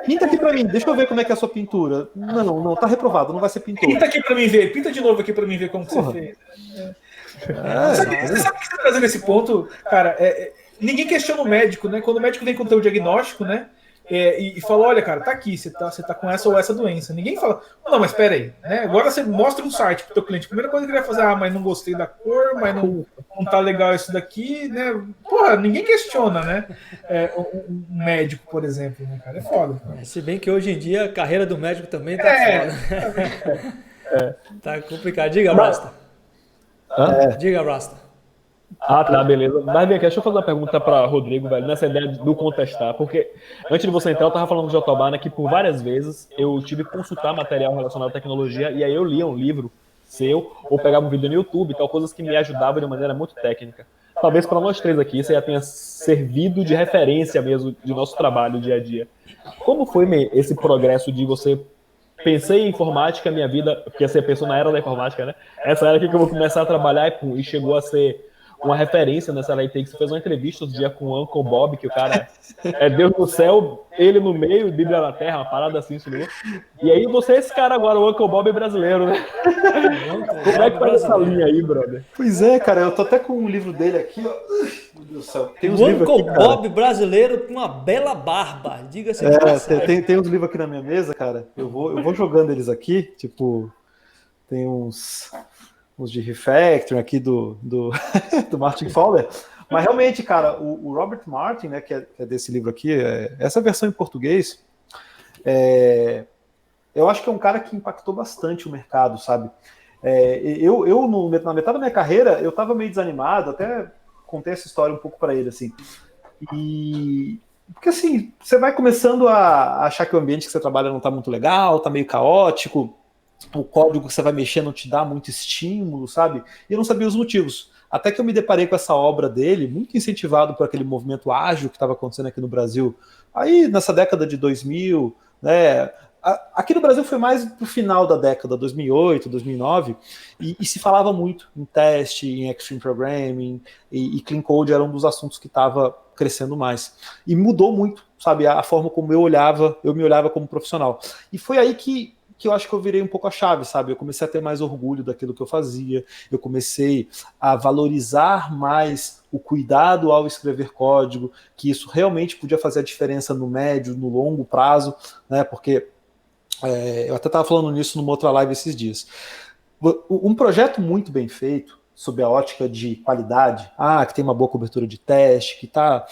Pinta aqui pra mim, deixa eu ver como é que é a sua pintura. Não, tá reprovado, não vai ser pintura. Pinta aqui pra mim ver, pinta de novo aqui pra mim ver como que você fez. Você sabe que você tá trazendo esse ponto, cara? Ninguém questiona o médico, né? Quando o médico vem com o teu diagnóstico, né? E fala, olha, cara, tá aqui, você tá com essa ou essa doença. Ninguém fala, não, mas pera aí, né? Agora você mostra um site pro teu cliente. A primeira coisa que ele vai fazer, mas não gostei da cor, mas não tá legal isso daqui, né? Porra, ninguém questiona, né? Um médico, por exemplo, né, cara? É foda. Cara. Se bem que hoje em dia a carreira do médico também tá foda. Tá complicado. Diga, Rasta. Diga, Rasta. Tá, beleza. Mas vem aqui, deixa eu fazer uma pergunta para Rodrigo, velho, nessa ideia do contestar, porque antes de você entrar, eu tava falando com o Jatobá, né, que por várias vezes eu tive que consultar material relacionado à tecnologia, e aí eu lia um livro seu, ou pegava um vídeo no YouTube, tal, coisas que me ajudavam de maneira muito técnica. Talvez para nós três aqui, isso já tenha servido de referência mesmo de nosso trabalho dia a dia. Como foi esse progresso de você... Pensei em informática, minha vida, porque você pensou na era da informática, né? Essa era aqui que eu vou começar a trabalhar e chegou a ser uma referência nessa área que você fez uma entrevista outro dia com o Uncle Bob, que o cara é Deus no céu, ele no meio, Bíblia na terra, uma parada assim, sumiu. E aí você é esse cara agora, o Uncle Bob brasileiro, né? Como é que tá essa linha aí, brother? Pois é, cara, eu tô até com um livro dele aqui, ó. Meu Deus do céu. Tem uns O livros Uncle aqui, cara. Bob brasileiro com uma bela barba, diga-se de passagem. Tem uns livros aqui na minha mesa, cara. Eu vou jogando eles aqui, tipo, tem uns de refactoring aqui do Martin Fowler. Mas realmente, cara, o Robert Martin, né, que é desse livro aqui, essa versão em português, eu acho que é um cara que impactou bastante o mercado, sabe? Na metade da minha carreira, eu tava meio desanimado, até contei essa história um pouco para ele, assim. Porque, assim, você vai começando a achar que o ambiente que você trabalha não tá muito legal, tá meio caótico, o código que você vai mexer não te dá muito estímulo, sabe? E eu não sabia os motivos. Até que eu me deparei com essa obra dele, muito incentivado por aquele movimento ágil que estava acontecendo aqui no Brasil, aí nessa década de 2000, né? Aqui no Brasil foi mais pro final da década, 2008, 2009, e se falava muito em teste, em extreme programming, e clean code era um dos assuntos que estava crescendo mais. E mudou muito, sabe, a forma como eu me olhava como profissional. E foi aí que eu acho que eu virei um pouco a chave, sabe? Eu comecei a ter mais orgulho daquilo que eu fazia, eu comecei a valorizar mais o cuidado ao escrever código, que isso realmente podia fazer a diferença no médio, no longo prazo, né? Porque eu até estava falando nisso numa outra live esses dias. Um projeto muito bem feito, sob a ótica de qualidade, que tem uma boa cobertura de teste, que está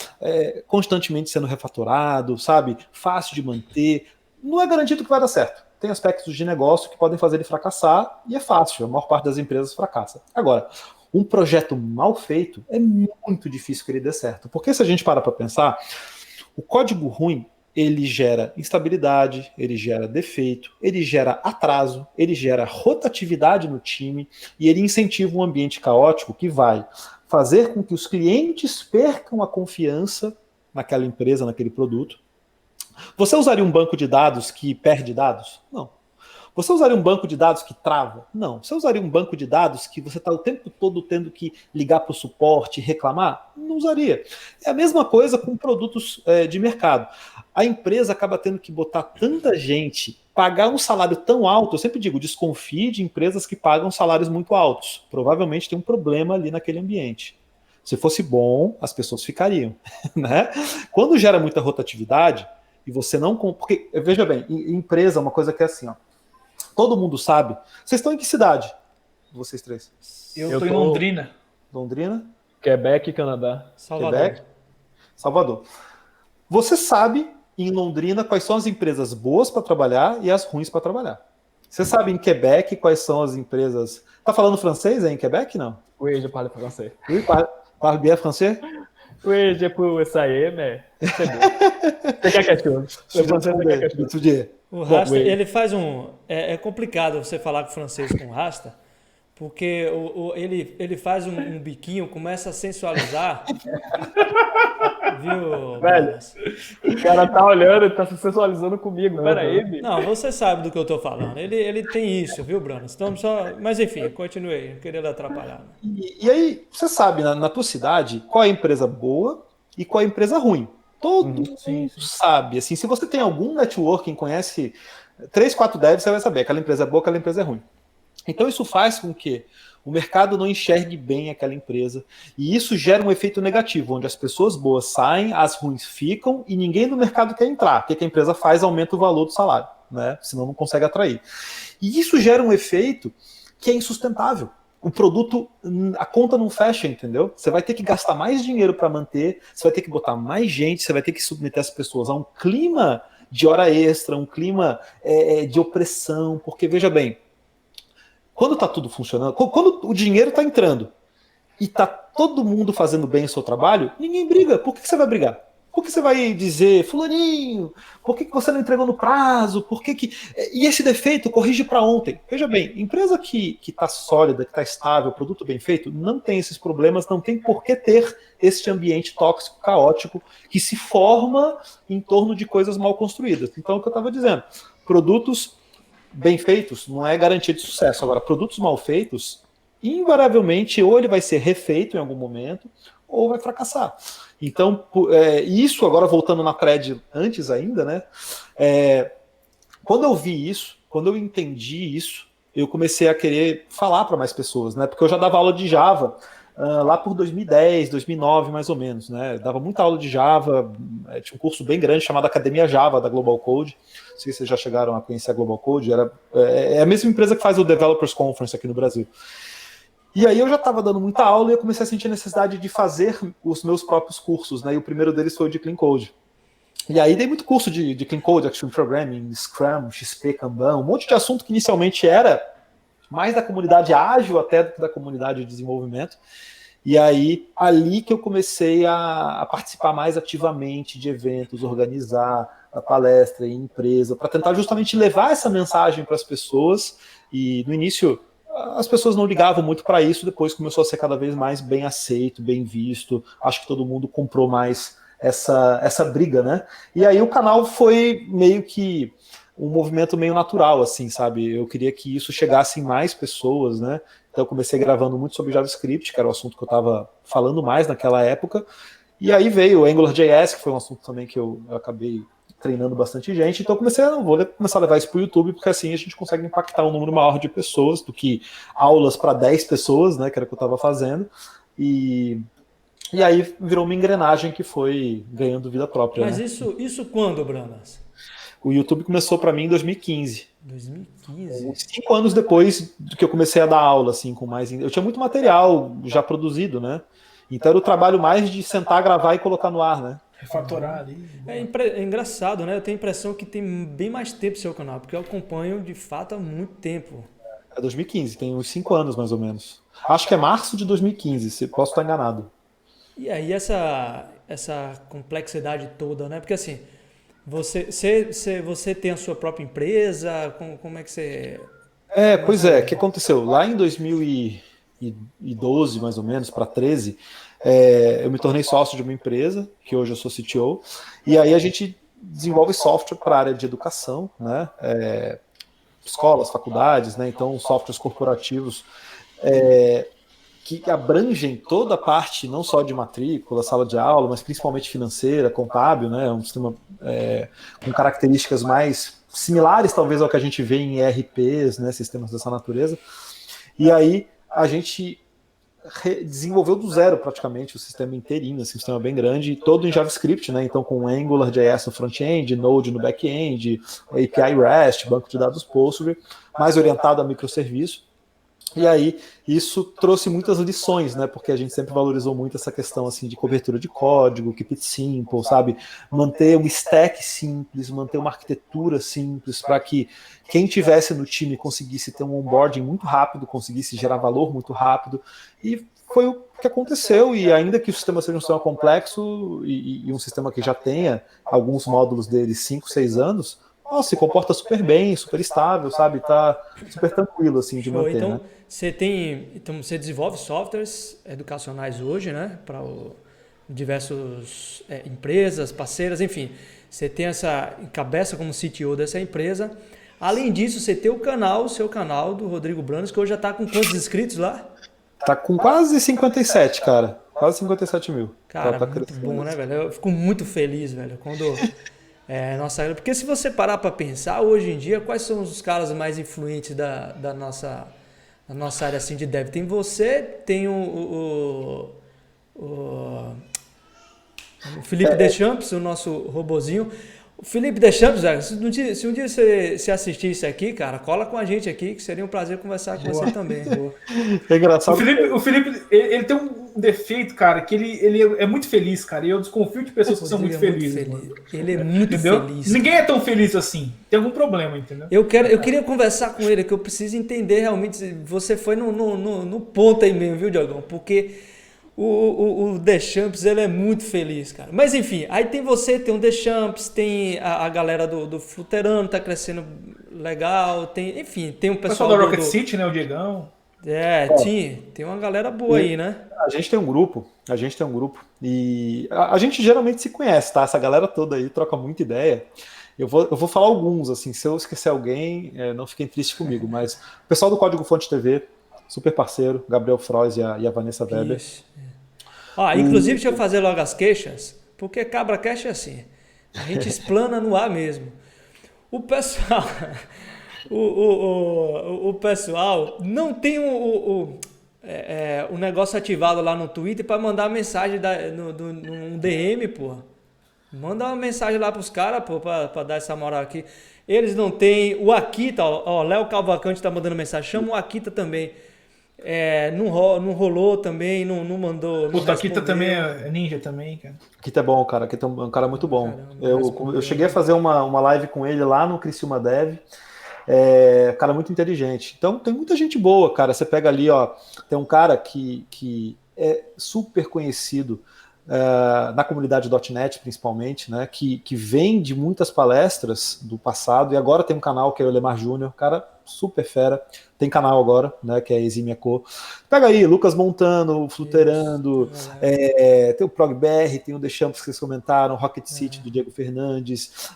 constantemente sendo refatorado, sabe? Fácil de manter, não é garantido que vai dar certo. Tem aspectos de negócio que podem fazer ele fracassar, e é fácil, a maior parte das empresas fracassa. Agora, um projeto mal feito é muito difícil que ele dê certo, porque se a gente para pensar, o código ruim, ele gera instabilidade, ele gera defeito, ele gera atraso, ele gera rotatividade no time, e ele incentiva um ambiente caótico que vai fazer com que os clientes percam a confiança naquela empresa, naquele produto. Você usaria um banco de dados que perde dados? Não. Você usaria um banco de dados que trava? Não. Você usaria um banco de dados que você está o tempo todo tendo que ligar para o suporte e reclamar? Não usaria. É a mesma coisa com produtos de mercado. A empresa acaba tendo que botar tanta gente, pagar um salário tão alto. Eu sempre digo, desconfie de empresas que pagam salários muito altos. Provavelmente tem um problema ali naquele ambiente. Se fosse bom, as pessoas ficariam. Né? Quando gera muita rotatividade, e você não... Porque, veja bem, empresa é uma coisa que é assim, ó. Todo mundo sabe. Vocês estão em que cidade? Vocês três? Eu tô em Londrina. Londrina? Quebec, Canadá. Salvador. Quebec? Salvador. Você sabe, em Londrina, quais são as empresas boas para trabalhar e as ruins para trabalhar. Você sabe em Quebec quais são as empresas... Tá falando francês aí em Quebec, não? Oui, je parle français. Oui, parle bien français? Oui, je peux essayer, mais c'est bon. C'est quelque chose. Le français, c'est quelque chose. Étudier. O Rasta, ele faz um... É complicado você falar com francês com o Rasta, porque ele faz um biquinho, começa a sensualizar. Viu, velho? O cara tá olhando, ele tá se sensualizando comigo. Pera aí, bicho. Não, você sabe do que eu tô falando. Ele tem isso, viu, Bruno? Então, mas enfim, continuei. Não queria atrapalhar. E aí, você sabe, na tua cidade, qual é a empresa boa e qual é a empresa ruim. Todo mundo sabe. Assim, se você tem algum networking, conhece 3, 4 devs, você vai saber aquela empresa é boa, aquela empresa é ruim. Então isso faz com que o mercado não enxergue bem aquela empresa. E isso gera um efeito negativo, onde as pessoas boas saem, as ruins ficam e ninguém do mercado quer entrar. O que a empresa faz? Aumenta o valor do salário, né? Senão não consegue atrair. E isso gera um efeito que é insustentável. O produto, a conta não fecha, entendeu? Você vai ter que gastar mais dinheiro para manter, você vai ter que botar mais gente, você vai ter que submeter as pessoas a um clima de hora extra, um clima de opressão, porque veja bem, quando está tudo funcionando, quando o dinheiro está entrando e está todo mundo fazendo bem o seu trabalho, ninguém briga. Por que você vai brigar? Por que você vai dizer, fulaninho, por que você não entregou no prazo? E esse defeito corrige para ontem? Veja bem, empresa que está sólida, que está estável, produto bem feito, não tem esses problemas, não tem por que ter este ambiente tóxico, caótico, que se forma em torno de coisas mal construídas. Então, é o que eu estava dizendo, produtos bem feitos não é garantia de sucesso. Agora, produtos mal feitos, invariavelmente, ou ele vai ser refeito em algum momento, ou vai fracassar. Então, isso agora voltando na thread antes ainda, né? Quando eu vi isso, quando eu entendi isso, eu comecei a querer falar para mais pessoas, né? Porque eu já dava aula de Java lá por 2010, 2009, mais ou menos, né? Dava muita aula de Java, tinha um curso bem grande chamado Academia Java da Global Code. Não sei se vocês já chegaram a conhecer a Global Code, é a mesma empresa que faz o Developers Conference aqui no Brasil. E aí eu já estava dando muita aula e eu comecei a sentir a necessidade de fazer os meus próprios cursos, né? E o primeiro deles foi o de Clean Code. E aí dei muito curso de Clean Code, Action Programming, Scrum, XP, Kanban, um monte de assunto que inicialmente era mais da comunidade ágil até do que da comunidade de desenvolvimento. E aí, ali que eu comecei a participar mais ativamente de eventos, organizar a palestra em empresa, para tentar justamente levar essa mensagem para as pessoas. E no início as pessoas não ligavam muito para isso, depois começou a ser cada vez mais bem aceito, bem visto. Acho que todo mundo comprou mais essa briga, né? E aí o canal foi meio que um movimento meio natural, assim, sabe? Eu queria que isso chegasse em mais pessoas, né? Então eu comecei gravando muito sobre JavaScript, que era o assunto que eu estava falando mais naquela época. E aí veio o AngularJS, que foi um assunto também que eu acabei treinando bastante gente, então eu comecei vou começar a levar isso para o YouTube, porque assim a gente consegue impactar um número maior de pessoas do que aulas para 10 pessoas, né, que era o que eu estava fazendo, e aí virou uma engrenagem que foi ganhando vida própria. Mas né? isso quando, Branas? O YouTube começou para mim em 2015. 2015? 5 anos depois do que eu comecei a dar aula, assim, com mais... Eu tinha muito material já produzido, né? Então era o trabalho mais de sentar, gravar e colocar no ar, né? Refatorar ali. É engraçado, né? Eu tenho a impressão que tem bem mais tempo seu canal, porque eu acompanho de fato há muito tempo. É 2015, tem uns 5 anos mais ou menos. Acho que é março de 2015, se posso estar enganado. E aí essa complexidade toda, né? Porque assim, você tem a sua própria empresa, como é que você... Pois é, o que aconteceu? Lá em 2012, mais ou menos, para 13, eu me tornei sócio de uma empresa, que hoje eu sou CTO, e aí a gente desenvolve software para a área de educação, né? Escolas, faculdades, né? Então softwares corporativos que abrangem toda a parte, não só de matrícula, sala de aula, mas principalmente financeira, contábil, né? Um sistema com características mais similares, talvez, ao que a gente vê em ERPs, né? Sistemas dessa natureza. E aí a gente desenvolveu do zero praticamente o sistema inteirinho, assim, um sistema bem grande, todo em JavaScript, né? Então com AngularJS no front-end, Node no back-end, API REST, banco de dados Postgre, mais orientado a microserviço. E aí isso trouxe muitas lições, né? Porque a gente sempre valorizou muito essa questão assim de cobertura de código, keep it simple, sabe? Manter um stack simples, manter uma arquitetura simples para que quem tivesse no time conseguisse ter um onboarding muito rápido, conseguisse gerar valor muito rápido. E foi o que aconteceu. E ainda que o sistema seja um sistema complexo e um sistema que já tenha alguns módulos dele 5, 6 anos, se comporta super bem, super estável, sabe? Tá super tranquilo assim de manter, então, né? Você desenvolve softwares educacionais hoje, né? Para diversas empresas, parceiras, enfim. Você tem encabeça como CTO dessa empresa. Além disso, você tem o seu canal do Rodrigo Branas, que hoje já está com quantos inscritos lá? Tá com quase 57, cara. Quase 57 mil. Cara, muito bom, né, velho? Eu fico muito feliz, velho, quando... porque se você parar para pensar, hoje em dia, quais são os caras mais influentes da nossa área assim, de dev? Tem você, tem o Felipe Deschamps, o nosso robozinho. O Felipe Deschamps, velho, se um dia você assistir isso aqui, cara, cola com a gente aqui, que seria um prazer conversar com você também. É engraçado. O Felipe ele tem um defeito, cara, que ele é muito feliz, cara, e eu desconfio de pessoas que são muito felizes. Ele é muito feliz. Ninguém é tão feliz assim. Tem algum problema, entendeu? Eu queria conversar com ele, que eu preciso entender realmente. Você foi no ponto aí mesmo, viu, Diogão? Porque O Deschamps, ele é muito feliz, cara. Mas enfim, aí tem você, tem o Deschamps, tem a galera do Fluterano, tá crescendo legal, enfim, tem o O pessoal pessoal da Rocket City, né? O Diegão. Tem uma galera boa aí, né? A gente tem um grupo, e a gente geralmente se conhece, tá? Essa galera toda aí troca muita ideia. Eu vou falar alguns, assim, se eu esquecer alguém, não fiquem tristes comigo, mas o pessoal do Código Fonte TV, super parceiro, Gabriel Frois e a Vanessa Weber. Isso. Inclusive, deixa eu fazer logo as queixas, porque Cabra Cash é assim, a gente explana no ar mesmo. O pessoal, o pessoal não tem o negócio ativado lá no Twitter para mandar mensagem no DM, porra. Manda uma mensagem lá pros caras, pô, pra dar essa moral aqui. Eles não têm. O Akita, ó, Léo Cavalcante tá mandando mensagem. Chama o Akita também. Não rolou também, não mandou. Puta, Akita também é ninja também, cara. Akita é bom, cara. Akita é um cara muito bom. Caramba, eu cheguei a fazer uma live com ele lá no Criciúma Dev. Cara muito inteligente. Então tem muita gente boa, cara. Você pega ali, ó, tem um cara que é super conhecido na comunidade .NET, principalmente, né, que vem de muitas palestras do passado, e agora tem um canal que é o Lemar Júnior, cara super fera, tem canal agora, né, que é Eximia Co. Pega aí, Lucas Montano, Fluterando, tem o ProgBR, tem o Deschamps que vocês comentaram, Rocket City do Diego Fernandes,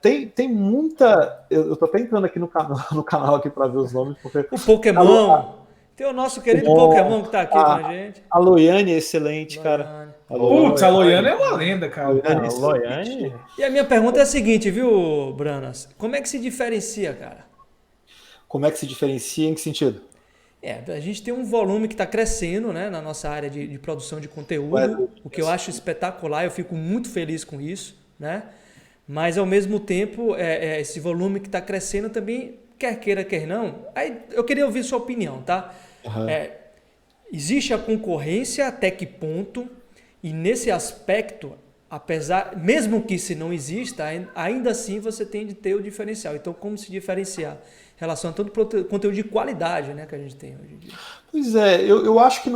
tem muita, eu tô até entrando aqui no canal aqui para ver os nomes, porque o Pokémon, tem o nosso querido Pokémon que tá aqui com a gente. A Loiane é excelente, cara. Putz, a Loiane é uma lenda, cara. Loiane. E a minha pergunta é a seguinte, viu, Branas? Como é que se diferencia, cara? Como é que se diferencia? Em que sentido? A gente tem um volume que está crescendo, né, na nossa área de produção de conteúdo, o que eu acho espetacular, eu fico muito feliz com isso, né? Mas, ao mesmo tempo, esse volume que está crescendo também, quer queira, quer não, aí eu queria ouvir sua opinião, tá? Uhum. Existe a concorrência até que ponto? E nesse aspecto, mesmo que se não exista, ainda assim você tem de ter o diferencial. Então, como se diferenciar em relação a todo conteúdo de qualidade, né, que a gente tem hoje em dia? Pois eu acho que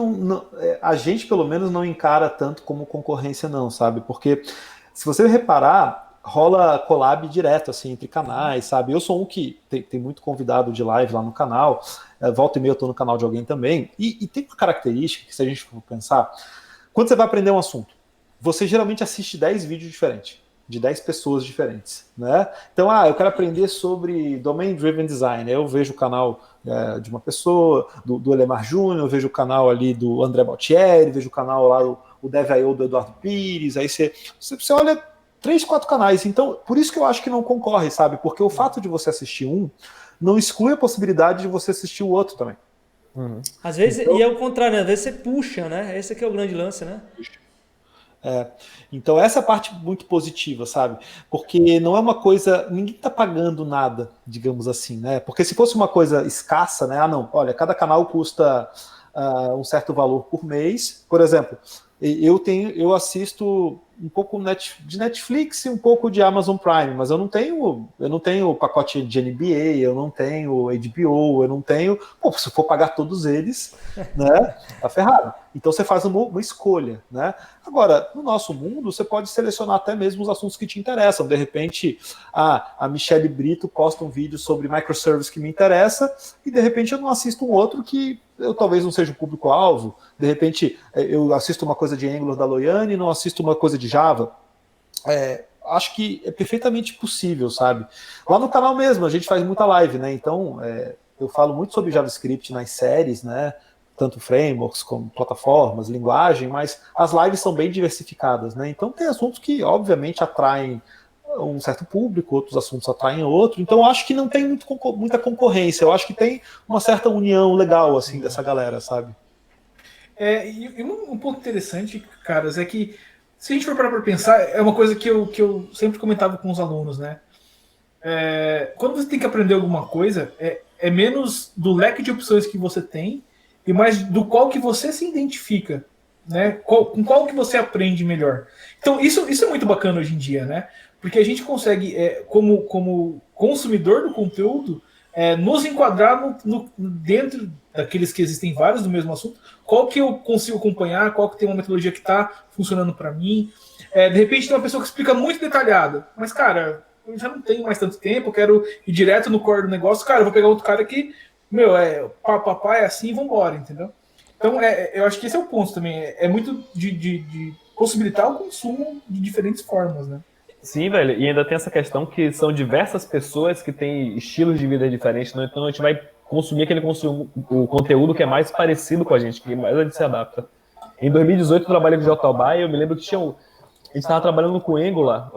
a gente, pelo menos, não encara tanto como concorrência, não, sabe? Porque, se você reparar, rola collab direto, assim, entre canais, sabe? Eu sou um que tem muito convidado de live lá no canal, volta e meia eu tô no canal de alguém também, e tem uma característica que, se a gente for pensar, quando você vai aprender um assunto, você geralmente assiste 10 vídeos diferentes, de 10 pessoas diferentes, né? Então, eu quero aprender sobre Domain Driven Design, eu vejo o canal de uma pessoa, do Elemar Júnior, eu vejo o canal ali do André Baltieri, vejo o canal lá, o Dev.io do Eduardo Pires, aí você olha 3, 4 canais, então, por isso que eu acho que não concorre, sabe? Porque o fato de você assistir um, não exclui a possibilidade de você assistir o outro também. Uhum. Às vezes, então, e é o contrário, né? Às vezes você puxa, né? Esse aqui é o grande lance, né? Então essa é a parte muito positiva, sabe? Porque não é uma coisa, ninguém tá pagando nada, digamos assim, né? Porque se fosse uma coisa escassa, né? Não, olha, cada canal custa um certo valor por mês, por exemplo, eu assisto um pouco de Netflix e um pouco de Amazon Prime, mas eu não tenho pacote de NBA, eu não tenho HBO, eu não tenho. Pô, se for pagar todos eles, né, tá ferrado. Então você faz uma escolha, né? Agora, no nosso mundo, você pode selecionar até mesmo os assuntos que te interessam. De repente, a Michele Brito posta um vídeo sobre microservice que me interessa, e de repente eu não assisto um outro que eu talvez não seja o público-alvo. De repente, eu assisto uma coisa de Angular da Loiane e não assisto uma coisa de Java. Acho que é perfeitamente possível, sabe? Lá no canal mesmo, a gente faz muita live, né? Então, eu falo muito sobre JavaScript nas séries, né? Tanto frameworks como plataformas, linguagem, mas as lives são bem diversificadas, né? Então tem assuntos que, obviamente, atraem um certo público, outros assuntos atraem outro, então eu acho que não tem muita concorrência, eu acho que tem uma certa união legal, assim, dessa galera, sabe? E um ponto interessante, caras, é que, se a gente for parar para pensar, é uma coisa que eu sempre comentava com os alunos, né? Quando você tem que aprender alguma coisa, é menos do leque de opções que você tem e mais do qual que você se identifica, né? Com qual que você aprende melhor. Então, isso é muito bacana hoje em dia, né? Porque a gente consegue, como consumidor do conteúdo, nos enquadrar dentro daqueles que existem vários do mesmo assunto, qual que eu consigo acompanhar, qual que tem uma metodologia que está funcionando para mim. De repente tem uma pessoa que explica muito detalhada, mas, cara, eu já não tenho mais tanto tempo, eu quero ir direto no core do negócio, cara, eu vou pegar outro cara que, papapá, é assim e vambora, entendeu? Então, eu acho que esse é o ponto também, é muito de possibilitar o consumo de diferentes formas, né? Sim, velho, e ainda tem essa questão que são diversas pessoas que têm estilos de vida diferentes, né? Então a gente vai consumir o conteúdo que é mais parecido com a gente, que mais a gente se adapta. Em 2018 eu trabalhei com o Jotobá e eu me lembro que a gente estava trabalhando com Angular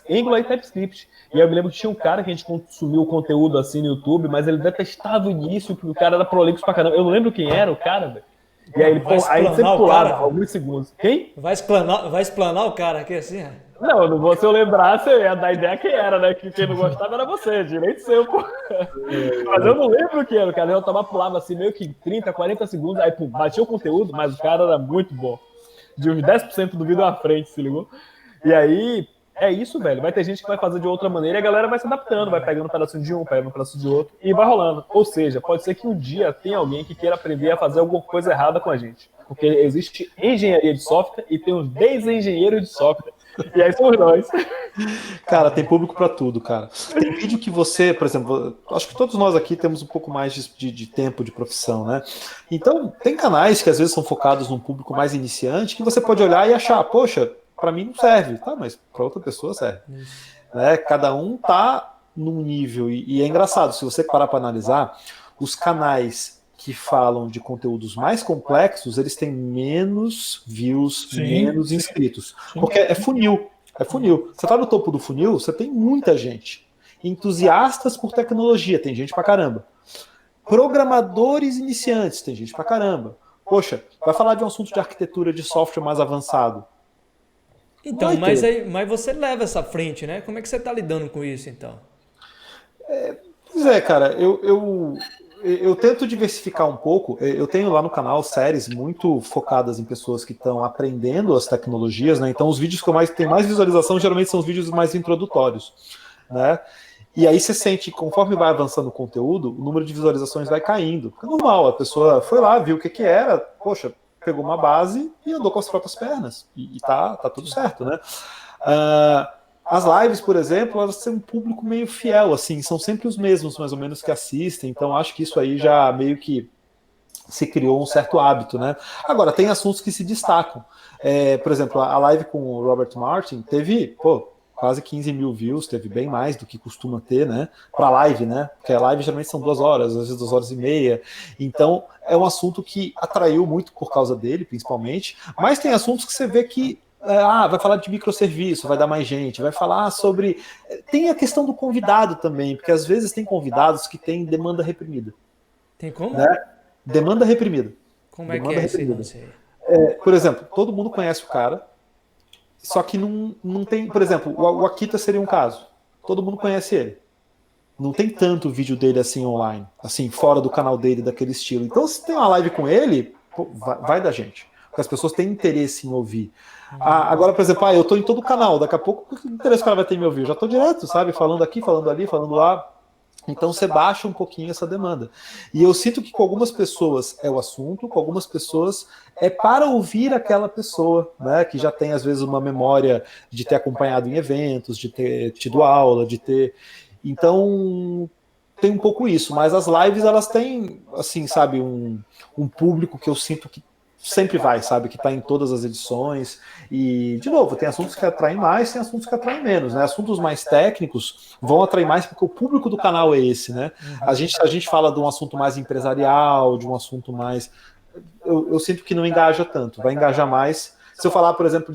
e TypeScript, e eu me lembro que tinha um cara que a gente consumiu o conteúdo assim no YouTube, mas ele detestava o início, porque o cara era prolixo pra caramba. Eu não lembro quem era o cara, velho. E aí ele sempre pulava alguns segundos. Quem? Vai explanar o cara aqui assim, Não, se eu lembrasse, eu ia dar ideia quem era, né? Que quem não gostava era você, direito seu, pô. Mas eu não lembro quem era, o cara. Eu tava pulava assim, meio que 30, 40 segundos, aí pô, batia o conteúdo, mas o cara era muito bom. De uns 10% do vídeo à frente, se ligou? E aí, é isso, velho. Vai ter gente que vai fazer de outra maneira e a galera vai se adaptando, vai pegando um pedacinho de um, pegando um pedacinho de outro e vai rolando. Ou seja, pode ser que um dia tenha alguém que queira aprender a fazer alguma coisa errada com a gente. Porque existe engenharia de software e tem uns 10 engenheiros de software. E aí somos nós. Cara, tem público para tudo, cara. Tem vídeo que você, por exemplo, acho que todos nós aqui temos um pouco mais de tempo de profissão, né? Então, tem canais que às vezes são focados num público mais iniciante que você pode olhar e achar, poxa, para mim não serve, tá? Mas para outra pessoa serve. Né? Cada um tá num nível. E é engraçado, se você parar para analisar, os canais que falam de conteúdos mais complexos, eles têm menos views, menos inscritos. Porque é funil. É funil. Você tá no topo do funil, você tem muita gente. Entusiastas por tecnologia, tem gente pra caramba. Programadores iniciantes, tem gente pra caramba. Poxa, vai falar de um assunto de arquitetura de software mais avançado. Então, mas você leva essa frente, né? Como é que você tá lidando com isso, então? Pois é, cara, eu tento diversificar um pouco. Eu tenho lá no canal séries muito focadas em pessoas que estão aprendendo as tecnologias, né? Então os vídeos que tem mais visualização geralmente são os vídeos mais introdutórios, né? E aí você sente que conforme vai avançando o conteúdo, o número de visualizações vai caindo. É normal, a pessoa foi lá, viu o que era, poxa, pegou uma base e andou com as próprias pernas. E tá tudo certo, né? As lives, por exemplo, elas têm um público meio fiel, assim, são sempre os mesmos, mais ou menos, que assistem, então acho que isso aí já meio que se criou um certo hábito, né? Agora, tem assuntos que se destacam. Por exemplo, a live com o Robert Martin teve, quase 15 mil views, teve bem mais do que costuma ter, né? Para live, né? Porque a live geralmente são 2 horas, às vezes 2 horas e meia. Então, é um assunto que atraiu muito por causa dele, principalmente, mas tem assuntos que você vê que vai falar de microserviço, vai dar mais gente, vai falar sobre... Tem a questão do convidado também, porque às vezes tem convidados que têm demanda reprimida. Tem como? Né? Demanda reprimida. Como é que é esse lance aí? Por exemplo, todo mundo conhece o cara, só que não tem... Por exemplo, o Akita seria um caso. Todo mundo conhece ele. Não tem tanto vídeo dele assim online, assim, fora do canal dele, daquele estilo. Então, se tem uma live com ele, vai da gente. Porque as pessoas têm interesse em ouvir. Agora, por exemplo, eu tô em todo o canal, daqui a pouco, que interesse o cara vai ter em me ouvir? Eu já tô direto, sabe? Falando aqui, falando ali, falando lá. Então você baixa um pouquinho essa demanda. E eu sinto que com algumas pessoas é o assunto, com algumas pessoas é para ouvir aquela pessoa, né? Que já tem, às vezes, uma memória de ter acompanhado em eventos, de ter tido aula, de ter... Então, tem um pouco isso. Mas as lives, elas têm, assim, sabe, um público que eu sinto que sempre vai, sabe, que está em todas as edições. E, de novo, tem assuntos que atraem mais, tem assuntos que atraem menos, né? Assuntos mais técnicos vão atrair mais porque o público do canal é esse, né? A gente fala de um assunto mais empresarial, de um assunto mais... Eu sinto que não engaja tanto, vai engajar mais. Se eu falar, por exemplo,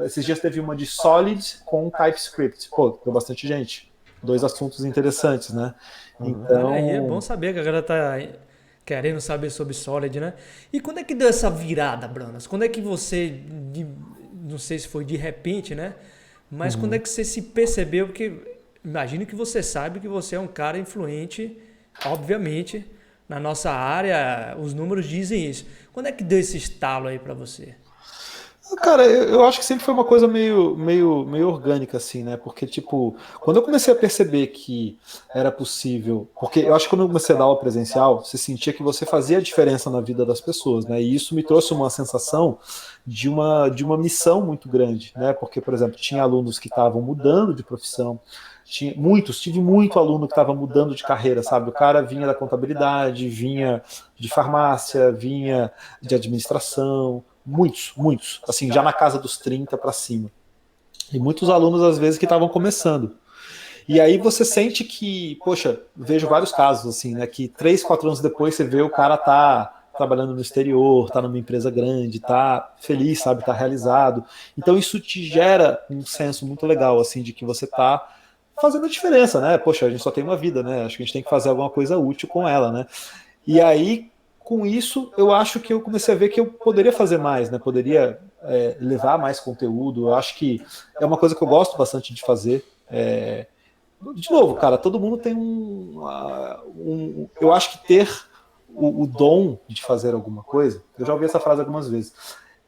esses dias teve uma de Solid com TypeScript. Deu bastante gente. 2 assuntos interessantes, né? Então... Aí é bom saber que a galera tá querendo saber sobre Solid, né? E quando é que deu essa virada, Branas? Quando é que você, não sei se foi de repente, né? Mas quando é que você se percebeu? Porque imagino que você sabe que você é um cara influente, obviamente, na nossa área, os números dizem isso. Quando é que deu esse estalo aí para você? Cara, eu acho que sempre foi uma coisa meio orgânica, assim, né? Porque, tipo, quando eu comecei a perceber que era possível. Porque eu acho que quando eu comecei a dar aula presencial, você sentia que você fazia a diferença na vida das pessoas, né? E isso me trouxe uma sensação de uma missão muito grande, né? Porque, por exemplo, tinha alunos que estavam mudando de profissão. Tive muito aluno que estava mudando de carreira, sabe? O cara vinha da contabilidade, vinha de farmácia, vinha de administração. Muitos, assim, já na casa dos 30 para cima. E muitos alunos, às vezes, que estavam começando. E aí você sente que, poxa, vejo vários casos, assim, né, que 3, 4 anos depois você vê o cara tá trabalhando no exterior, tá numa empresa grande, tá feliz, sabe, tá realizado. Então isso te gera um senso muito legal, assim, de que você tá fazendo a diferença, né? Poxa, a gente só tem uma vida, né? Acho que a gente tem que fazer alguma coisa útil com ela, né? E aí, com isso, eu acho que eu comecei a ver que eu poderia fazer mais, né? Poderia levar mais conteúdo. Eu acho que é uma coisa que eu gosto bastante de fazer. De novo, cara, todo mundo tem eu acho que ter o dom de fazer alguma coisa, eu já ouvi essa frase algumas vezes,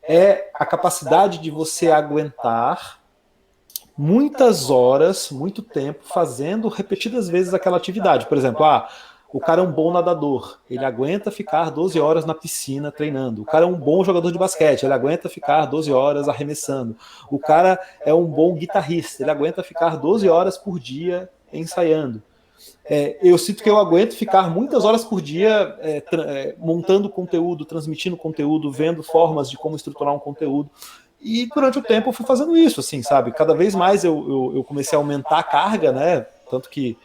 é a capacidade de você aguentar muitas horas, muito tempo, fazendo repetidas vezes aquela atividade. Por exemplo, o cara é um bom nadador, ele aguenta ficar 12 horas na piscina treinando. O cara é um bom jogador de basquete, ele aguenta ficar 12 horas arremessando. O cara é um bom guitarrista, ele aguenta ficar 12 horas por dia ensaiando. Eu sinto que eu aguento ficar muitas horas por dia montando conteúdo, transmitindo conteúdo, vendo formas de como estruturar um conteúdo. E durante o tempo eu fui fazendo isso, assim, sabe? Cada vez mais eu comecei a aumentar a carga, né? Tanto que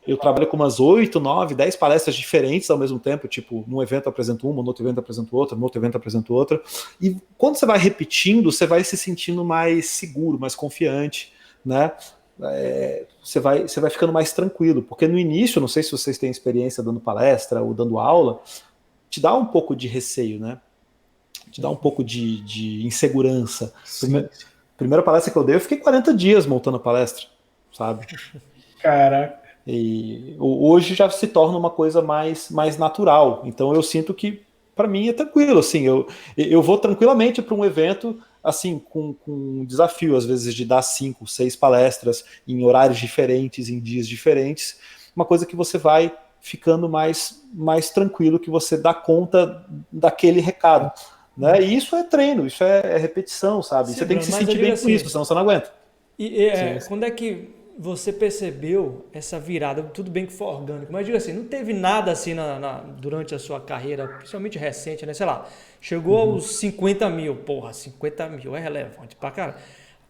eu trabalho com umas 8, 9, 10 palestras diferentes ao mesmo tempo, tipo, num evento eu apresento uma, no outro evento eu apresento outra, no outro evento eu apresento outra. E quando você vai repetindo, você vai se sentindo mais seguro, mais confiante, né? Você vai ficando mais tranquilo, porque no início, não sei se vocês têm experiência dando palestra ou dando aula, te dá um pouco de receio, né? Te dá um pouco de insegurança. Primeira palestra que eu dei, eu fiquei 40 dias montando a palestra, sabe? Caraca. E hoje já se torna uma coisa mais natural. Então eu sinto que, para mim, é tranquilo. Assim, eu vou tranquilamente para um evento assim com um desafio, às vezes, de dar 5, 6 palestras em horários diferentes, em dias diferentes. Uma coisa que você vai ficando mais tranquilo, que você dá conta daquele recado. Né? E isso é treino, isso é repetição, sabe? Você tem que se sentir bem com isso, senão você não aguenta. Quando é que você percebeu essa virada? Tudo bem que foi orgânico, mas diga assim, não teve nada assim durante a sua carreira, principalmente recente, né? Sei lá, chegou aos 50 mil, porra, 50 mil é relevante pra cara.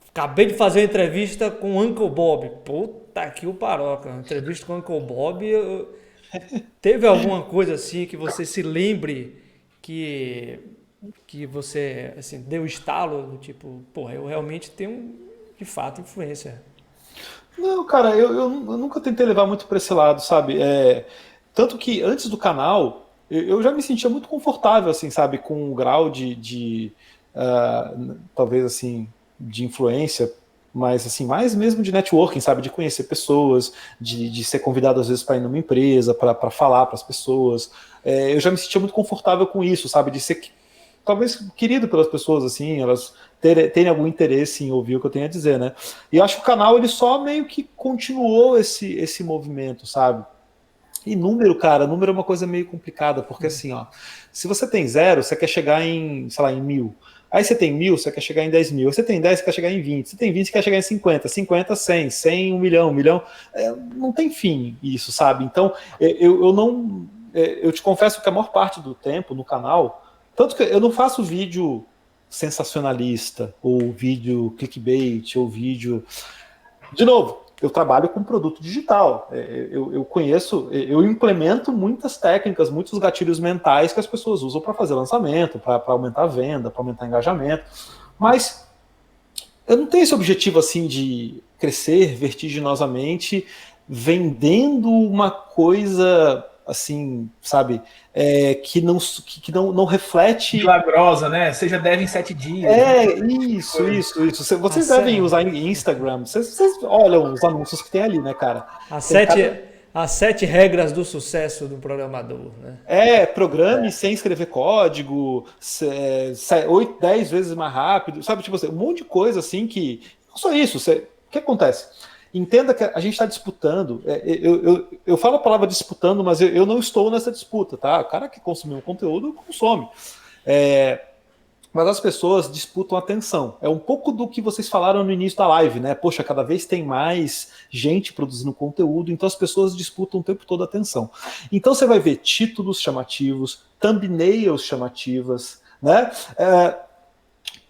Acabei de fazer uma entrevista com o Uncle Bob, puta que o paroca, entrevista com o Uncle Bob, teve alguma coisa assim que você se lembre que você assim, deu estalo, tipo, porra, eu realmente tenho de fato influência? Não, cara, eu nunca tentei levar muito para esse lado, sabe? Tanto que antes do canal, eu já me sentia muito confortável, assim, sabe? Com um grau talvez assim, de influência, mas assim, mais mesmo de networking, sabe? De conhecer pessoas, de ser convidado às vezes para ir numa empresa, para falar para as pessoas. Eu já me sentia muito confortável com isso, sabe? De ser talvez querido pelas pessoas, assim, elas terem algum interesse em ouvir o que eu tenho a dizer, né? E eu acho que o canal, ele só meio que continuou esse movimento, sabe? E número, cara, número é uma coisa meio complicada, porque assim, ó, se você tem 0, você quer chegar em, sei lá, em 1000. Aí você tem 1000, você quer chegar em 10.000. Você tem 10, você quer chegar em 20. Você tem 20, você quer chegar em 50. 50, 100. 100, 1 milhão. 1 milhão. Não tem fim isso, sabe? Então, eu não... Eu te confesso que a maior parte do tempo no canal, tanto que eu não faço vídeo sensacionalista, ou vídeo clickbait, ou vídeo... De novo, eu trabalho com produto digital. Eu implemento muitas técnicas, muitos gatilhos mentais que as pessoas usam para fazer lançamento, para aumentar a venda, para aumentar o engajamento. Mas eu não tenho esse objetivo assim de crescer vertiginosamente vendendo uma coisa assim, sabe, que não reflete... Milagrosa, né? Seja deve em 7 dias. Isso. Vocês devem usar Instagram. Vocês olham os anúncios que tem ali, né, cara? Há as 7 regras do sucesso do programador, né? Programe sem escrever código, 8, 10 vezes mais rápido, sabe? Tipo assim, um monte de coisa assim que... Não só isso, o que acontece? Entenda que a gente está disputando, eu falo a palavra disputando, mas eu não estou nessa disputa, tá? O cara que consumiu o conteúdo, consome. Mas as pessoas disputam atenção. É um pouco do que vocês falaram no início da live, né? Poxa, cada vez tem mais gente produzindo conteúdo, então as pessoas disputam o tempo todo a atenção. Então você vai ver títulos chamativos, thumbnails chamativas, né?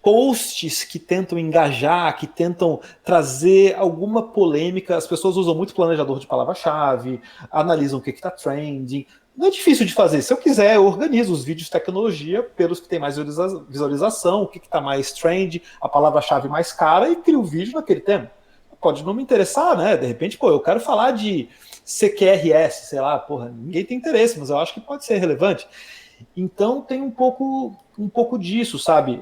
Posts que tentam engajar, que tentam trazer alguma polêmica. As pessoas usam muito planejador de palavra-chave, analisam o que está trending. Não é difícil de fazer. Se eu quiser, eu organizo os vídeos de tecnologia pelos que tem mais visualização, o que está mais trend, a palavra-chave mais cara, e crio o vídeo naquele tema. Pode não me interessar, né? De repente, eu quero falar de CQRS, sei lá, ninguém tem interesse, mas eu acho que pode ser relevante. Então tem um pouco disso, sabe?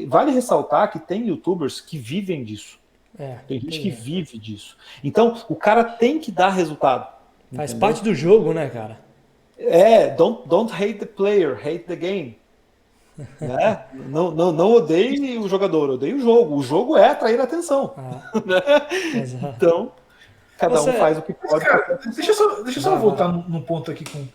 Vale ressaltar que tem youtubers que vivem disso. Tem gente que vive disso. Então o cara tem que dar resultado. Faz parte do jogo, né, cara? Don't hate the player, hate the game. Né? Não odeie o jogador, odeie o jogo. O jogo é atrair a atenção. Exato. Então, cada um faz o que pode. Cara, deixa eu só voltar num ponto aqui com...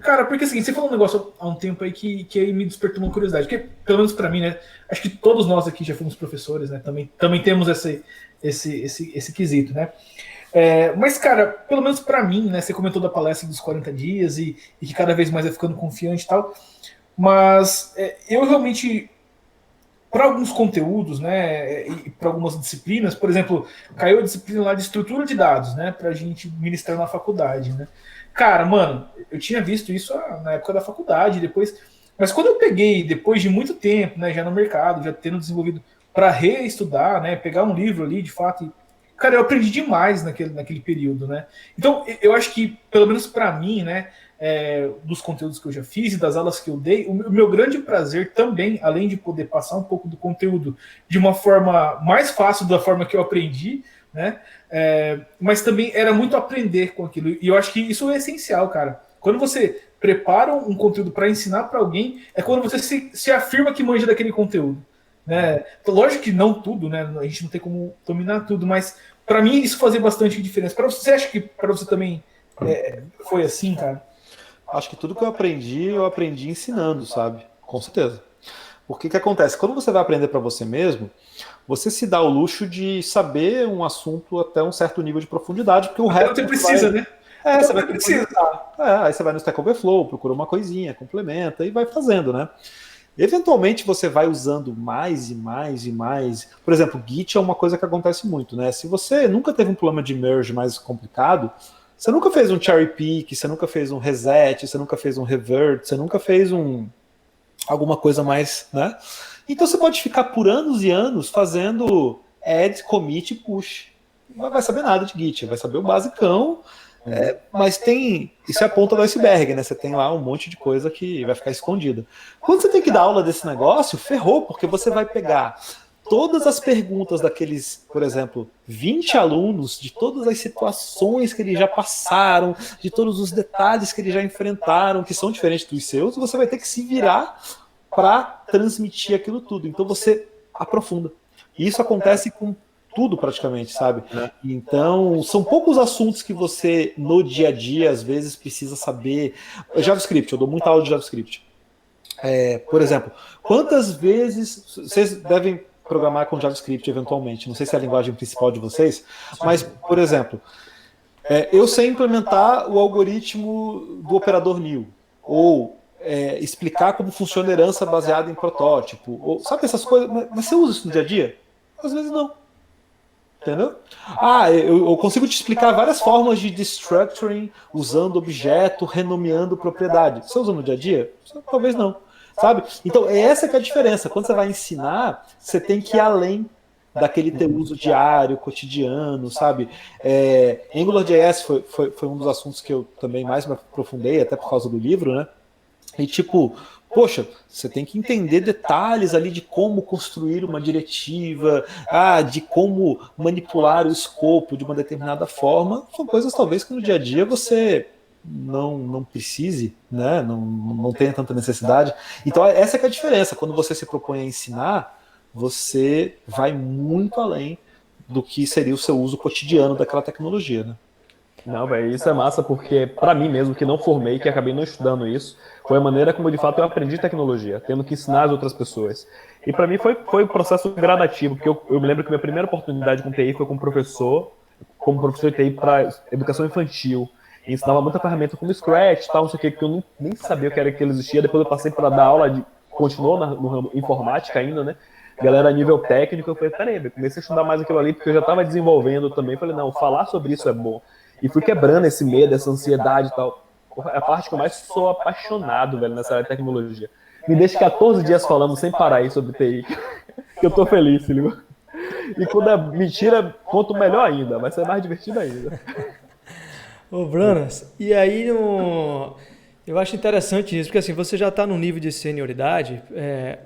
Cara, porque assim, você falou um negócio há um tempo aí que aí me despertou uma curiosidade. Porque, pelo menos pra mim, né? Acho que todos nós aqui já fomos professores, né? Também temos esse quesito, né? Mas, cara, pelo menos pra mim, né? Você comentou da palestra dos 40 dias e que cada vez mais vai ficando confiante e tal. Mas eu realmente, para alguns conteúdos, né? E para algumas disciplinas, por exemplo, caiu a disciplina lá de estrutura de dados, né? Pra gente ministrar na faculdade, né? Cara, mano, eu tinha visto isso na época da faculdade, depois. Mas quando eu peguei, depois de muito tempo, né? Já no mercado, já tendo desenvolvido para reestudar, né? Pegar um livro ali, de fato. Cara, eu aprendi demais naquele período, né? Então, eu acho que, pelo menos para mim, né? Dos conteúdos que eu já fiz e das aulas que eu dei, o meu grande prazer também, além de poder passar um pouco do conteúdo de uma forma mais fácil da forma que eu aprendi, né? Mas também era muito aprender com aquilo. E eu acho que isso é essencial, cara. Quando você prepara um conteúdo para ensinar para alguém, é quando você se afirma que manja daquele conteúdo. Né? Lógico que não tudo, né? A gente não tem como dominar tudo, mas para mim isso fazia bastante diferença. Para você acha que para você também foi assim, cara? Acho que tudo que eu aprendi ensinando, sabe? Com certeza. Porque o que acontece? Quando você vai aprender para você mesmo, você se dá o luxo de saber um assunto até um certo nível de profundidade, porque o resto... Você precisa, né? Você vai precisar. Aí você vai no Stack Overflow, procura uma coisinha, complementa e vai fazendo, né? Eventualmente você vai usando mais e mais e mais. Por exemplo, Git é uma coisa que acontece muito, né? Se você nunca teve um problema de merge mais complicado, você nunca fez um cherry pick, você nunca fez um reset, você nunca fez um revert, você nunca fez alguma coisa mais, né? Então você pode ficar por anos e anos fazendo add, commit e push. Não vai saber nada de Git, vai saber o basicão, mas isso é a ponta do iceberg, né? Você tem lá um monte de coisa que vai ficar escondida. Quando você tem que dar aula desse negócio, ferrou, porque você vai pegar todas as perguntas daqueles, por exemplo, 20 alunos, de todas as situações que eles já passaram, de todos os detalhes que eles já enfrentaram, que são diferentes dos seus, e você vai ter que se virar para transmitir aquilo tudo. Então você aprofunda. E isso acontece com tudo praticamente, sabe? Então, são poucos assuntos que você, no dia a dia, às vezes, precisa saber. JavaScript, eu dou muita aula de JavaScript. Por exemplo, quantas vezes vocês devem programar com JavaScript eventualmente? Não sei se é a linguagem principal de vocês, mas, por exemplo, eu sei implementar o algoritmo do operador nil, ou explicar como funciona a herança baseada em protótipo, ou, sabe essas coisas? Mas você usa isso no dia a dia? Às vezes não. Entendeu? Eu consigo te explicar várias formas de destructuring usando objeto, renomeando propriedade. Você usa no dia a dia? Talvez não. Sabe? Então, essa que é a diferença. Quando você vai ensinar, você tem que ir além daquele teu uso diário, cotidiano, sabe? AngularJS foi um dos assuntos que eu também mais me aprofundei, até por causa do livro, né? E tipo, poxa, você tem que entender detalhes ali de como construir uma diretiva, de como manipular o escopo de uma determinada forma. São coisas talvez que no dia a dia você não precise, né? Não tenha tanta necessidade. Então essa que é a diferença. Quando você se propõe a ensinar, você vai muito além do que seria o seu uso cotidiano daquela tecnologia, né? Não, velho, isso é massa porque, pra mim mesmo, que não formei, que acabei não estudando isso, foi a maneira como de fato eu aprendi tecnologia, tendo que ensinar as outras pessoas. E pra mim foi um processo gradativo, porque eu me lembro que minha primeira oportunidade com TI foi como professor de TI para educação infantil. E ensinava muita ferramenta como Scratch, tal, não sei o que eu nem sabia o que era que ele existia. Depois eu passei para dar aula continuou no ramo informática ainda, né? Galera a nível técnico, eu falei, peraí, eu comecei a estudar mais aquilo ali, porque eu já estava desenvolvendo também. Falei, não, falar sobre isso é bom. E fui quebrando esse medo, essa ansiedade e tal. É a parte que eu mais sou apaixonado, velho, nessa área de tecnologia. Me deixa 14 dias falando sem parar aí sobre TI, que eu tô feliz, filho. E quando é mentira, conto melhor ainda, vai ser mais divertido ainda. Ô, Branas, e aí eu acho interessante isso, porque assim, você já está num nível de senioridade,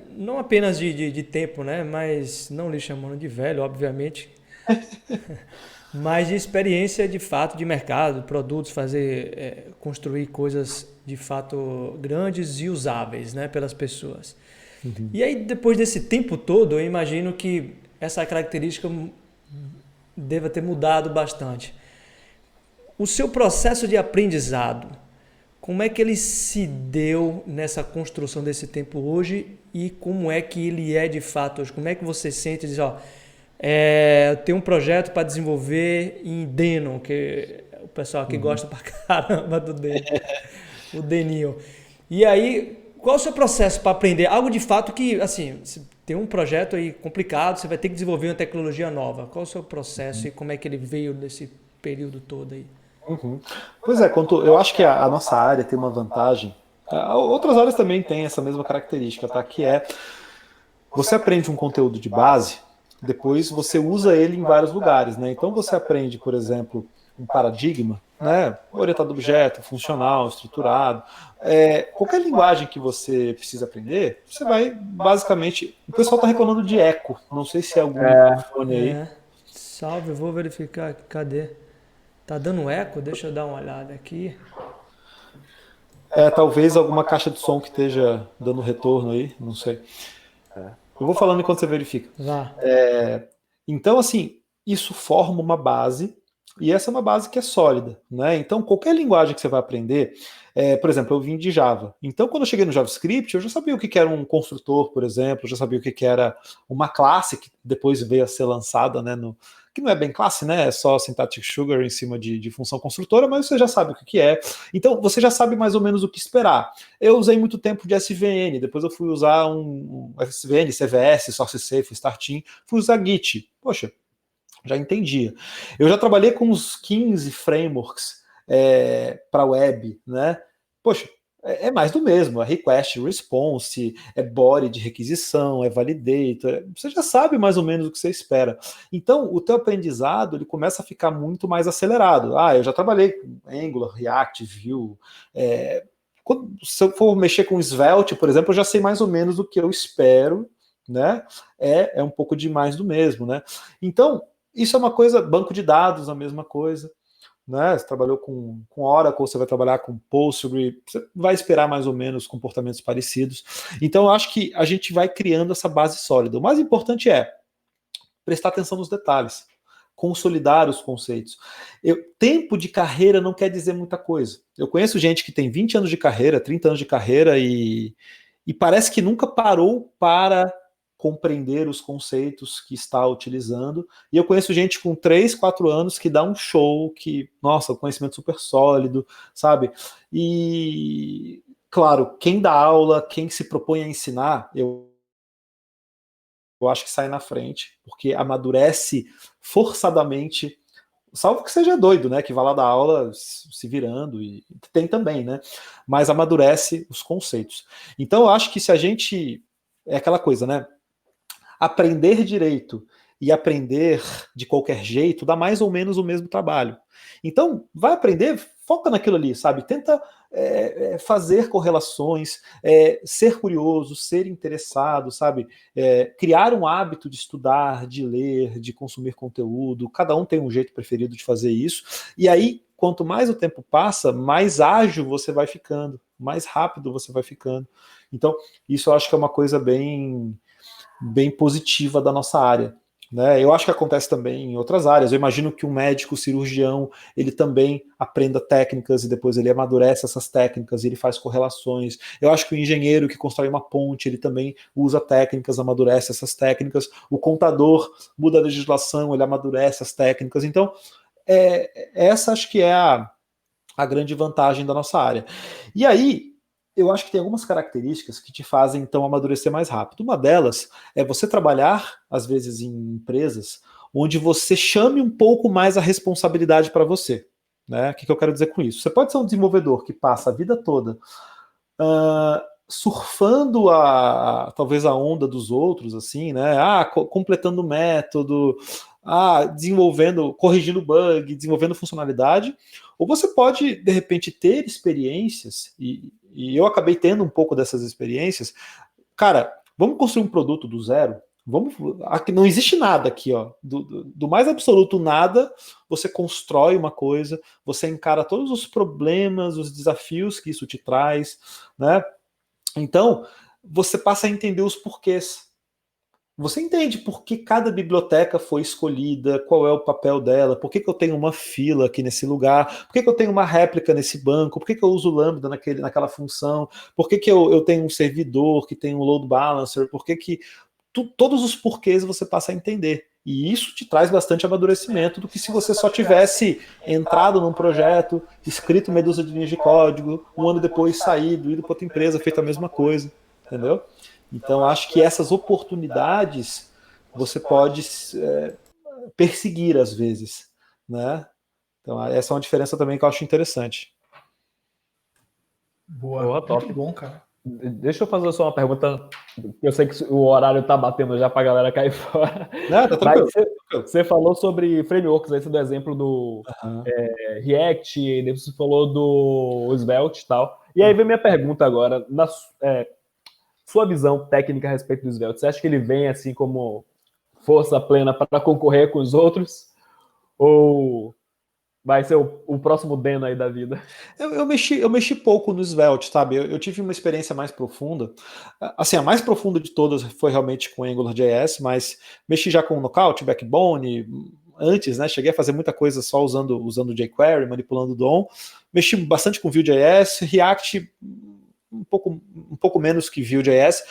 não apenas de tempo, né? Mas não lhe chamando de velho, obviamente, mas de experiência de fato de mercado, produtos, construir coisas de fato grandes e usáveis, né, pelas pessoas. Uhum. E aí, depois desse tempo todo, eu imagino que essa característica deva ter mudado bastante. O seu processo de aprendizado, como é que ele se deu nessa construção desse tempo hoje e como é que ele é de fato hoje? Como é que você sente e diz, ó, eu tenho um projeto para desenvolver em Denon, que o pessoal aqui gosta pra caramba do Denon, o Deninho. E aí, qual é o seu processo para aprender? Algo de fato que, assim, se tem um projeto aí complicado, você vai ter que desenvolver uma tecnologia nova. Qual é o seu processo e como é que ele veio nesse período todo aí? Uhum. Pois é, eu acho que a nossa área tem uma vantagem. Outras áreas também têm essa mesma característica, tá? Que é você aprende um conteúdo de base, depois você usa ele em vários lugares, né? Então você aprende, por exemplo, um paradigma, né? Orientado a objeto, funcional, estruturado. Qualquer linguagem que você precisa aprender, você vai basicamente. O pessoal está reclamando de eco. Não sei se é algum microfone aí. Salve, eu vou verificar. Cadê? Tá dando eco? Deixa eu dar uma olhada aqui. Talvez alguma caixa de som que esteja dando retorno aí, não sei. Eu vou falando enquanto você verifica. Então, assim, isso forma uma base, e essa é uma base que é sólida, né? Então, qualquer linguagem que você vai aprender, por exemplo, eu vim de Java. Então, quando eu cheguei no JavaScript, eu já sabia o que era um construtor, por exemplo, eu já sabia o que era uma classe que depois veio a ser lançada, né, que não é bem classe, né? É só syntactic sugar em cima de função construtora, mas você já sabe o que é. Então, você já sabe mais ou menos o que esperar. Eu usei muito tempo de SVN, depois eu fui usar um SVN, CVS, SourceSafe, Startin, fui usar Git. Poxa, já entendia. Eu já trabalhei com uns 15 frameworks para web, né? Poxa, é mais do mesmo, é request response, é body de requisição, é validator, você já sabe mais ou menos o que você espera. Então, o teu aprendizado, ele começa a ficar muito mais acelerado. Eu já trabalhei com Angular, React, Vue, se eu for mexer com Svelte, por exemplo, eu já sei mais ou menos o que eu espero, né? É um pouco de mais do mesmo, né? Então, isso é uma coisa, banco de dados, a mesma coisa. Né? Você trabalhou com Oracle, você vai trabalhar com Postgre, você vai esperar mais ou menos comportamentos parecidos. Então, eu acho que a gente vai criando essa base sólida. O mais importante é prestar atenção nos detalhes, consolidar os conceitos. Tempo de carreira não quer dizer muita coisa. Eu conheço gente que tem 20 anos de carreira, 30 anos de carreira e parece que nunca parou para compreender os conceitos que está utilizando. E eu conheço gente com 3, 4 anos que dá um show, que, nossa, conhecimento super sólido, sabe? E, claro, quem dá aula, quem se propõe a ensinar, eu acho que sai na frente, porque amadurece forçadamente, salvo que seja doido, né? Que vá lá dar aula se virando, e tem também, né? Mas amadurece os conceitos. Então, eu acho que se a gente... É aquela coisa, né? Aprender direito e aprender de qualquer jeito dá mais ou menos o mesmo trabalho. Então, vai aprender, foca naquilo ali, sabe? Tenta fazer correlações, ser curioso, ser interessado, sabe? Criar um hábito de estudar, de ler, de consumir conteúdo. Cada um tem um jeito preferido de fazer isso. E aí, quanto mais o tempo passa, mais ágil você vai ficando, mais rápido você vai ficando. Então, isso eu acho que é uma coisa bem positiva da nossa área. Né? Eu acho que acontece também em outras áreas. Eu imagino que um médico cirurgião, ele também aprenda técnicas e depois ele amadurece essas técnicas e ele faz correlações. Eu acho que o engenheiro que constrói uma ponte, ele também usa técnicas, amadurece essas técnicas. O contador muda a legislação, ele amadurece as técnicas. Então, essa acho que é a grande vantagem da nossa área. E aí, eu acho que tem algumas características que te fazem, então, amadurecer mais rápido. Uma delas é você trabalhar, às vezes, em empresas onde você chame um pouco mais a responsabilidade para você. Né? O que eu quero dizer com isso? Você pode ser um desenvolvedor que passa a vida toda surfando talvez a onda dos outros, assim, né? Completando o método, desenvolvendo, corrigindo bug, desenvolvendo funcionalidade. Ou você pode, de repente, ter experiências, e eu acabei tendo um pouco dessas experiências. Cara, vamos construir um produto do zero? Aqui não existe nada aqui, ó. Do mais absoluto nada, você constrói uma coisa, você encara todos os problemas, os desafios que isso te traz, né? Então, você passa a entender os porquês. Você entende por que cada biblioteca foi escolhida, qual é o papel dela, por que eu tenho uma fila aqui nesse lugar, por que eu tenho uma réplica nesse banco, por que eu uso Lambda naquela função, por que eu tenho um servidor que tem um load balancer, por que todos os porquês você passa a entender. E isso te traz bastante amadurecimento do que se você só tivesse entrado num projeto, escrito meia dúzia de linhas de código, um ano depois saído, ido para outra empresa, feito a mesma coisa, entendeu? Então, acho que essas oportunidades você pode perseguir às vezes, né? Então, essa é uma diferença também que eu acho interessante. Boa, top. Muito bom, cara. Deixa eu fazer só uma pergunta. Eu sei que o horário tá batendo já pra galera cair fora. Não, tá tranquilo. Você falou sobre frameworks, aí você deu exemplo do React, e depois você falou do Svelte e tal. E aí vem minha pergunta agora, sua visão técnica a respeito do Svelte. Você acha que ele vem assim como força plena para concorrer com os outros? Ou vai ser o próximo Deno aí da vida? Eu mexi pouco no Svelte, sabe? Eu tive uma experiência mais profunda. Assim, a mais profunda de todas foi realmente com AngularJS, mas mexi já com Knockout, Backbone, antes, né? Cheguei a fazer muita coisa só usando jQuery, manipulando DOM. Mexi bastante com Vue.js, React um pouco menos que Vue.js.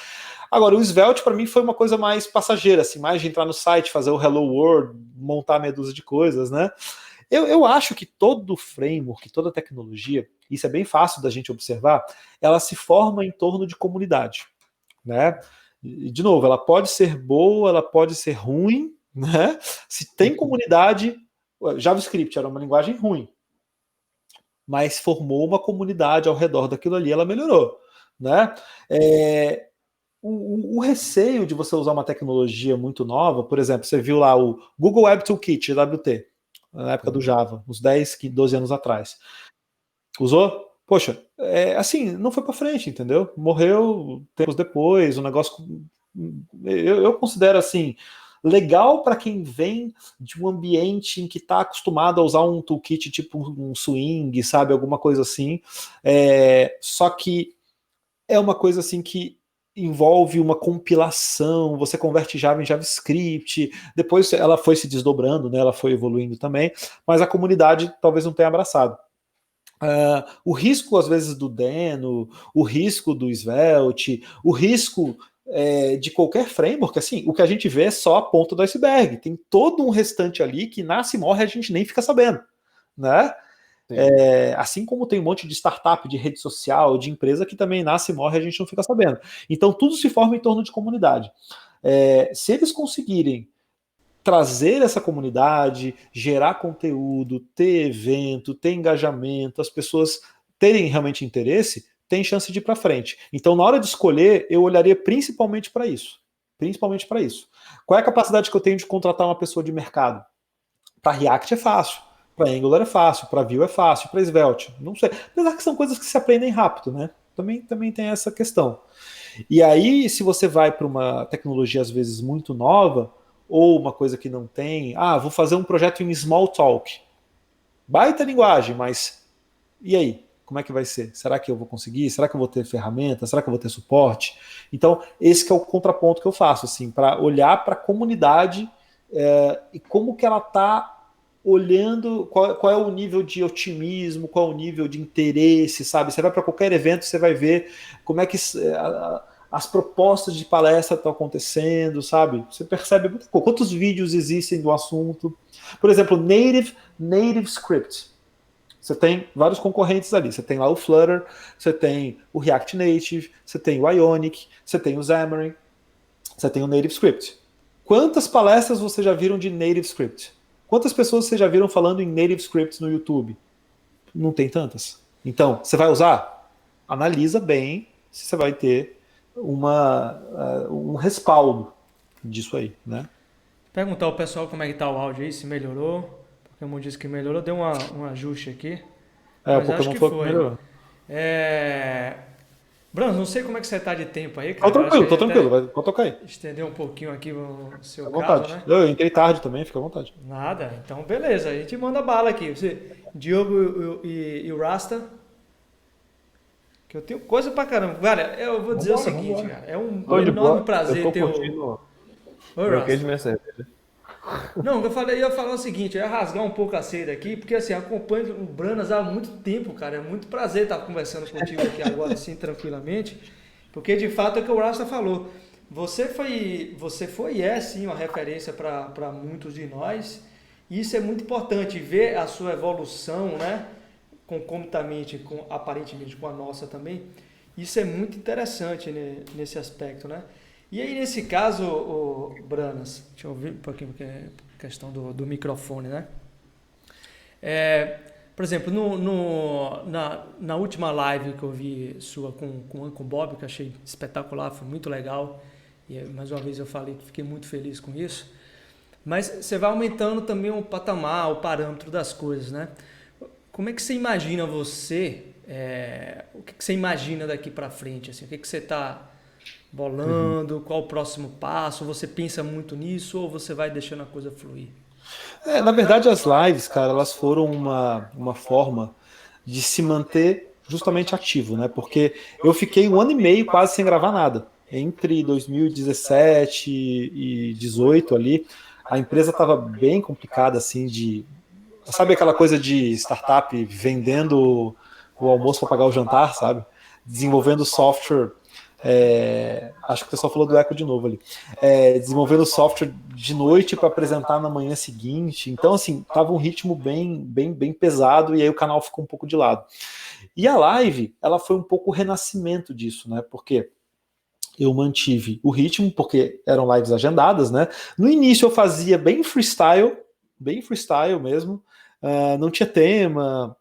Agora, o Svelte para mim foi uma coisa mais passageira, assim, mais de entrar no site, fazer o Hello World, montar meia dúzia de coisas, né? Eu acho que todo framework, toda tecnologia, isso é bem fácil da gente observar, ela se forma em torno de comunidade, né? E, de novo, ela pode ser boa, ela pode ser ruim, né? Se tem comunidade, JavaScript era uma linguagem ruim, mas formou uma comunidade ao redor daquilo ali, ela melhorou, né? O receio de você usar uma tecnologia muito nova, por exemplo, você viu lá o Google Web Toolkit, WT, na época do Java, uns 10, 12 anos atrás. Usou? Poxa, assim, não foi para frente, entendeu? Morreu tempos depois, o negócio... Eu considero, assim, legal para quem vem de um ambiente em que está acostumado a usar um toolkit tipo um Swing, sabe? Alguma coisa assim. Só que é uma coisa assim que envolve uma compilação, você converte Java em JavaScript, depois ela foi se desdobrando, né? Ela foi evoluindo também, mas a comunidade talvez não tenha abraçado. O risco, às vezes, do Deno, o risco do Svelte, o risco de qualquer framework, assim, o que a gente vê é só a ponta do iceberg. Tem todo um restante ali que nasce e morre, a gente nem fica sabendo, né? Assim como tem um monte de startup, de rede social, de empresa que também nasce e morre, a gente não fica sabendo. Então tudo se forma em torno de comunidade. Se eles conseguirem trazer essa comunidade, gerar conteúdo, ter evento, ter engajamento, as pessoas terem realmente interesse, tem chance de ir para frente. Então, na hora de escolher, eu olharia principalmente para isso. Principalmente para isso. Qual é a capacidade que eu tenho de contratar uma pessoa de mercado? Para React é fácil. Para Angular é fácil, para Vue é fácil, para Svelte, não sei. Apesar que são coisas que se aprendem rápido, né? Também tem essa questão. E aí, se você vai para uma tecnologia às vezes muito nova, ou uma coisa que não tem, vou fazer um projeto em Smalltalk. Baita linguagem, mas e aí? Como é que vai ser? Será que eu vou conseguir? Será que eu vou ter ferramenta? Será que eu vou ter suporte? Então, esse que é o contraponto que eu faço, assim, para olhar para a comunidade e como que ela está olhando, qual é o nível de otimismo, qual é o nível de interesse, sabe? Você vai para qualquer evento, você vai ver como é que as propostas de palestra estão acontecendo, sabe? Você percebe quantos vídeos existem do assunto. Por exemplo, Native Script. Você tem vários concorrentes ali. Você tem lá o Flutter, você tem o React Native, você tem o Ionic, você tem o Xamarin, você tem o Native Script. Quantas palestras você já viram de Native Script? Quantas pessoas você já viram falando em Native Script no YouTube? Não tem tantas. Então, você vai usar? Analisa bem se você vai ter um respaldo disso aí, né? Perguntar ao pessoal como é que tá o áudio aí, se melhorou. Pokémon disse que melhorou, deu um ajuste aqui. Mas o Pokémon foi melhorou. Bruno, não sei como é que você tá de tempo aí, cara. Tô tranquilo, pode tocar aí. Estender um pouquinho aqui o seu caso, vontade. Né? Eu entrei tarde também, fica à vontade. Nada, então beleza, a gente manda bala aqui. Diogo e o Rasta, que eu tenho coisa pra caramba. Cara, eu vou dizer o seguinte, cara, é um enorme prazer ter o... Troquei de minha cerveja. Não, eu ia falar o seguinte, eu ia rasgar um pouco a seda aqui, porque assim, acompanho o Branas há muito tempo, cara, é muito prazer estar conversando contigo aqui agora, assim, tranquilamente, porque de fato é o que o Rasta falou, você foi e é sim uma referência para muitos de nós, e isso é muito importante, ver a sua evolução, né, concomitantemente, aparentemente com a nossa também, isso é muito interessante, né, nesse aspecto, né. E aí, nesse caso, Branas, deixa eu ouvir um pouquinho, porque é questão do microfone, né? Por exemplo, na última live que eu vi sua com o Uncle Bob, que eu achei espetacular, foi muito legal, e mais uma vez eu falei que fiquei muito feliz com isso, mas você vai aumentando também o patamar, o parâmetro das coisas, né? Como é que você imagina o que você imagina daqui para frente, assim, o que você está bolando, qual o próximo passo, você pensa muito nisso ou você vai deixando a coisa fluir? Na verdade, as lives, cara, elas foram uma forma de se manter justamente ativo, né? Porque eu fiquei 1 ano e meio quase sem gravar nada. Entre 2017 e 2018 ali, a empresa estava bem complicada, assim, sabe aquela coisa de startup vendendo o almoço para pagar o jantar, sabe? Desenvolvendo software. Acho que o pessoal falou do eco de novo ali. Desenvolvendo software de noite para apresentar na manhã seguinte. Então, assim, tava um ritmo bem pesado e aí o canal ficou um pouco de lado. E a live, ela foi um pouco o renascimento disso, né? Porque eu mantive o ritmo, porque eram lives agendadas, né? No início eu fazia bem freestyle mesmo. Não tinha tema.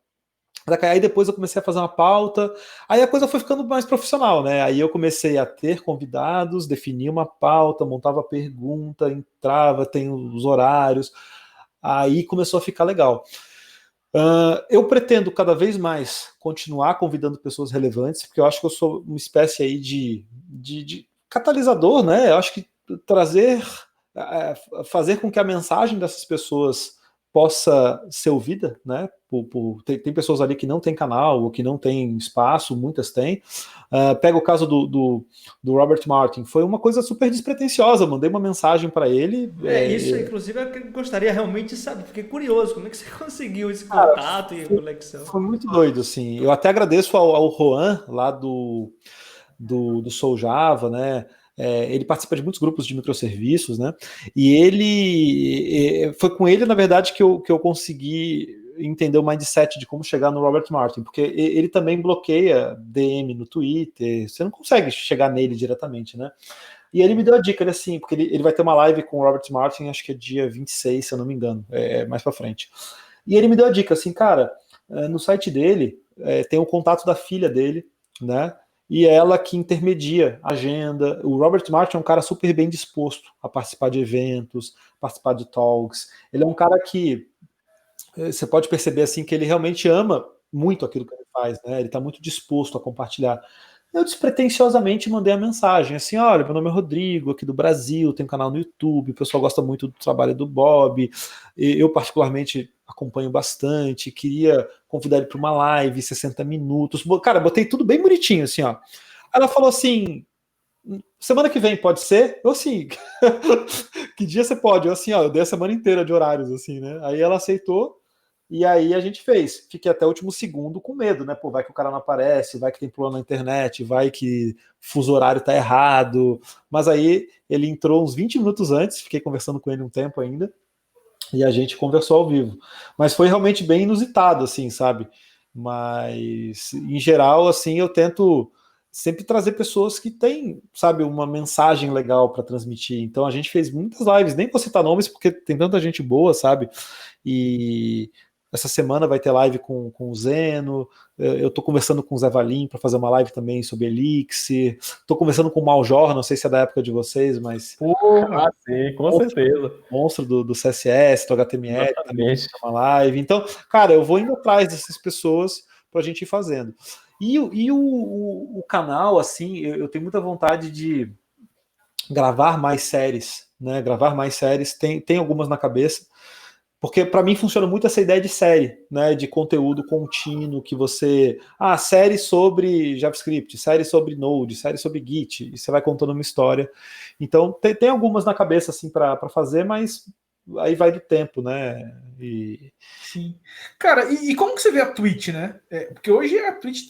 Aí depois eu comecei a fazer uma pauta, aí a coisa foi ficando mais profissional, né? Aí eu comecei a ter convidados, definia uma pauta, montava a pergunta, entrava, tem os horários, aí começou a ficar legal. Eu pretendo cada vez mais continuar convidando pessoas relevantes, porque eu acho que eu sou uma espécie aí de catalisador, né? Eu acho que fazer com que a mensagem dessas pessoas possa ser ouvida, né? Tem pessoas ali que não tem canal, ou que não tem espaço, muitas têm. Pega o caso do Robert Martin, foi uma coisa super despretensiosa, mandei uma mensagem para ele. Isso, inclusive, eu gostaria realmente de saber, fiquei curioso, como é que você conseguiu esse contato e conexão? Foi muito doido, assim. Eu até agradeço ao Juan, lá do Soul Java, né? Ele participa de muitos grupos de microserviços, né? E foi com ele, na verdade, que eu consegui entender o mindset de como chegar no Robert Martin, porque ele também bloqueia DM no Twitter, você não consegue chegar nele diretamente, né? E ele me deu a dica, porque ele vai ter uma live com o Robert Martin, acho que é dia 26, se eu não me engano, mais pra frente. E ele me deu a dica, assim, cara, no site dele tem o contato da filha dele, né? E ela que intermedia a agenda. O Robert Martin é um cara super bem disposto a participar de eventos, participar de talks. Ele é um cara que você pode perceber assim que ele realmente ama muito aquilo que ele faz, né? Ele está muito disposto a compartilhar. Eu despretensiosamente mandei a mensagem assim: olha, meu nome é Rodrigo, aqui do Brasil, tenho um canal no YouTube, o pessoal gosta muito do trabalho do Bob, eu particularmente acompanho bastante, queria convidar ele para uma live, 60 minutos. Cara, botei tudo bem bonitinho assim, ó. Ela falou assim: semana que vem pode ser? Eu assim, que dia você pode? Eu assim, ó, eu dei a semana inteira de horários, assim, né? Aí ela aceitou, e aí a gente fez. Fiquei até o último segundo com medo, né? Pô, vai que o cara não aparece, vai que tem problema na internet, vai que fuso horário tá errado. Mas aí ele entrou uns 20 minutos antes, fiquei conversando com ele um tempo ainda, e a gente conversou ao vivo. Mas foi realmente bem inusitado, assim, sabe? Mas, em geral, assim, eu tento sempre trazer pessoas que têm, sabe, uma mensagem legal para transmitir. Então a gente fez muitas lives, nem vou citar nomes porque tem tanta gente boa, sabe? E essa semana vai ter live com o Zeno, eu tô conversando com o Zé Valim para fazer uma live também sobre Elixir, tô conversando com o Maljor, não sei se é da época de vocês, mas... Ah, sim, com certeza. Monstro do CSS, do HTML, também uma live. Então, cara, eu vou indo atrás dessas pessoas pra gente ir fazendo. E o canal, assim, eu tenho muita vontade de gravar mais séries, né? Gravar mais séries, tem algumas na cabeça, porque para mim funciona muito essa ideia de série, né? De conteúdo contínuo que você... série sobre JavaScript, série sobre Node, série sobre Git, e você vai contando uma história. Então, tem algumas na cabeça, assim, para fazer, mas aí vai do tempo, né? Sim. Cara, e como que você vê a Twitch, né? Porque hoje a Twitch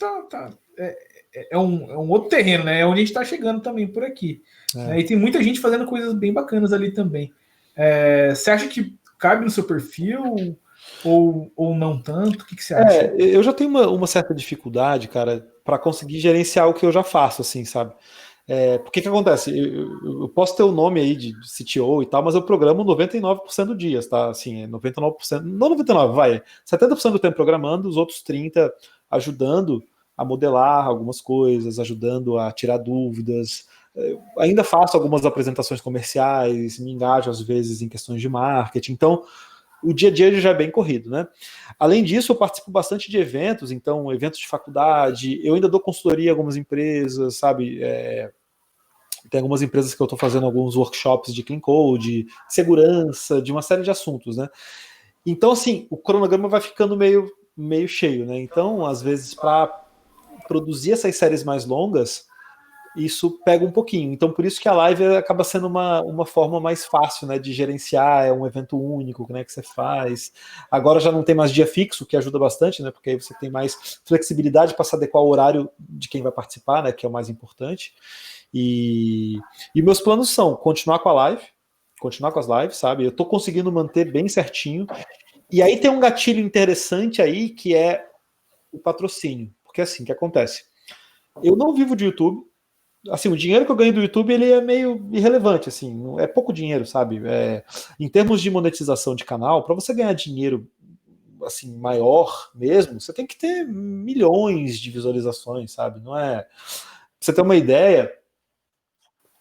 é um outro terreno, né? É onde a gente tá chegando também por aqui. Né? E tem muita gente fazendo coisas bem bacanas ali também. Você acha que cabe no seu perfil ou não tanto? O que você acha? Eu já tenho uma certa dificuldade, cara, para conseguir gerenciar o que eu já faço, assim, sabe? Porque que acontece? Eu posso ter o nome aí de CTO e tal, mas eu programo 99% do dias, tá? Assim, 99%, não 99%, vai, 70% do tempo programando, os outros 30% ajudando a modelar algumas coisas, ajudando a tirar dúvidas. Eu ainda faço algumas apresentações comerciais, me engajo às vezes em questões de marketing, então o dia a dia já é bem corrido, né? Além disso, eu participo bastante de eventos, então eventos de faculdade, eu ainda dou consultoria a algumas empresas, sabe? Tem algumas empresas que eu estou fazendo alguns workshops de clean code, segurança, de uma série de assuntos, né? Então, assim, o cronograma vai ficando meio cheio, né? Então, às vezes, para produzir essas séries mais longas, isso pega um pouquinho. Então, por isso que a live acaba sendo uma forma mais fácil, né, de gerenciar, é um evento único, né, que você faz. Agora já não tem mais dia fixo, que ajuda bastante, né, porque aí você tem mais flexibilidade para se adequar ao horário de quem vai participar, né, que é o mais importante. E meus planos são continuar com a live, continuar com as lives, sabe? Eu tô conseguindo manter bem certinho. E aí tem um gatilho interessante aí, que é o patrocínio. Porque assim, o que acontece? Eu não vivo de YouTube. Assim, o dinheiro que eu ganho do YouTube, ele é meio irrelevante, assim, é pouco dinheiro, sabe? Em termos de monetização de canal, para você ganhar dinheiro assim maior mesmo, você tem que ter milhões de visualizações, sabe? Não é? Pra você ter uma ideia,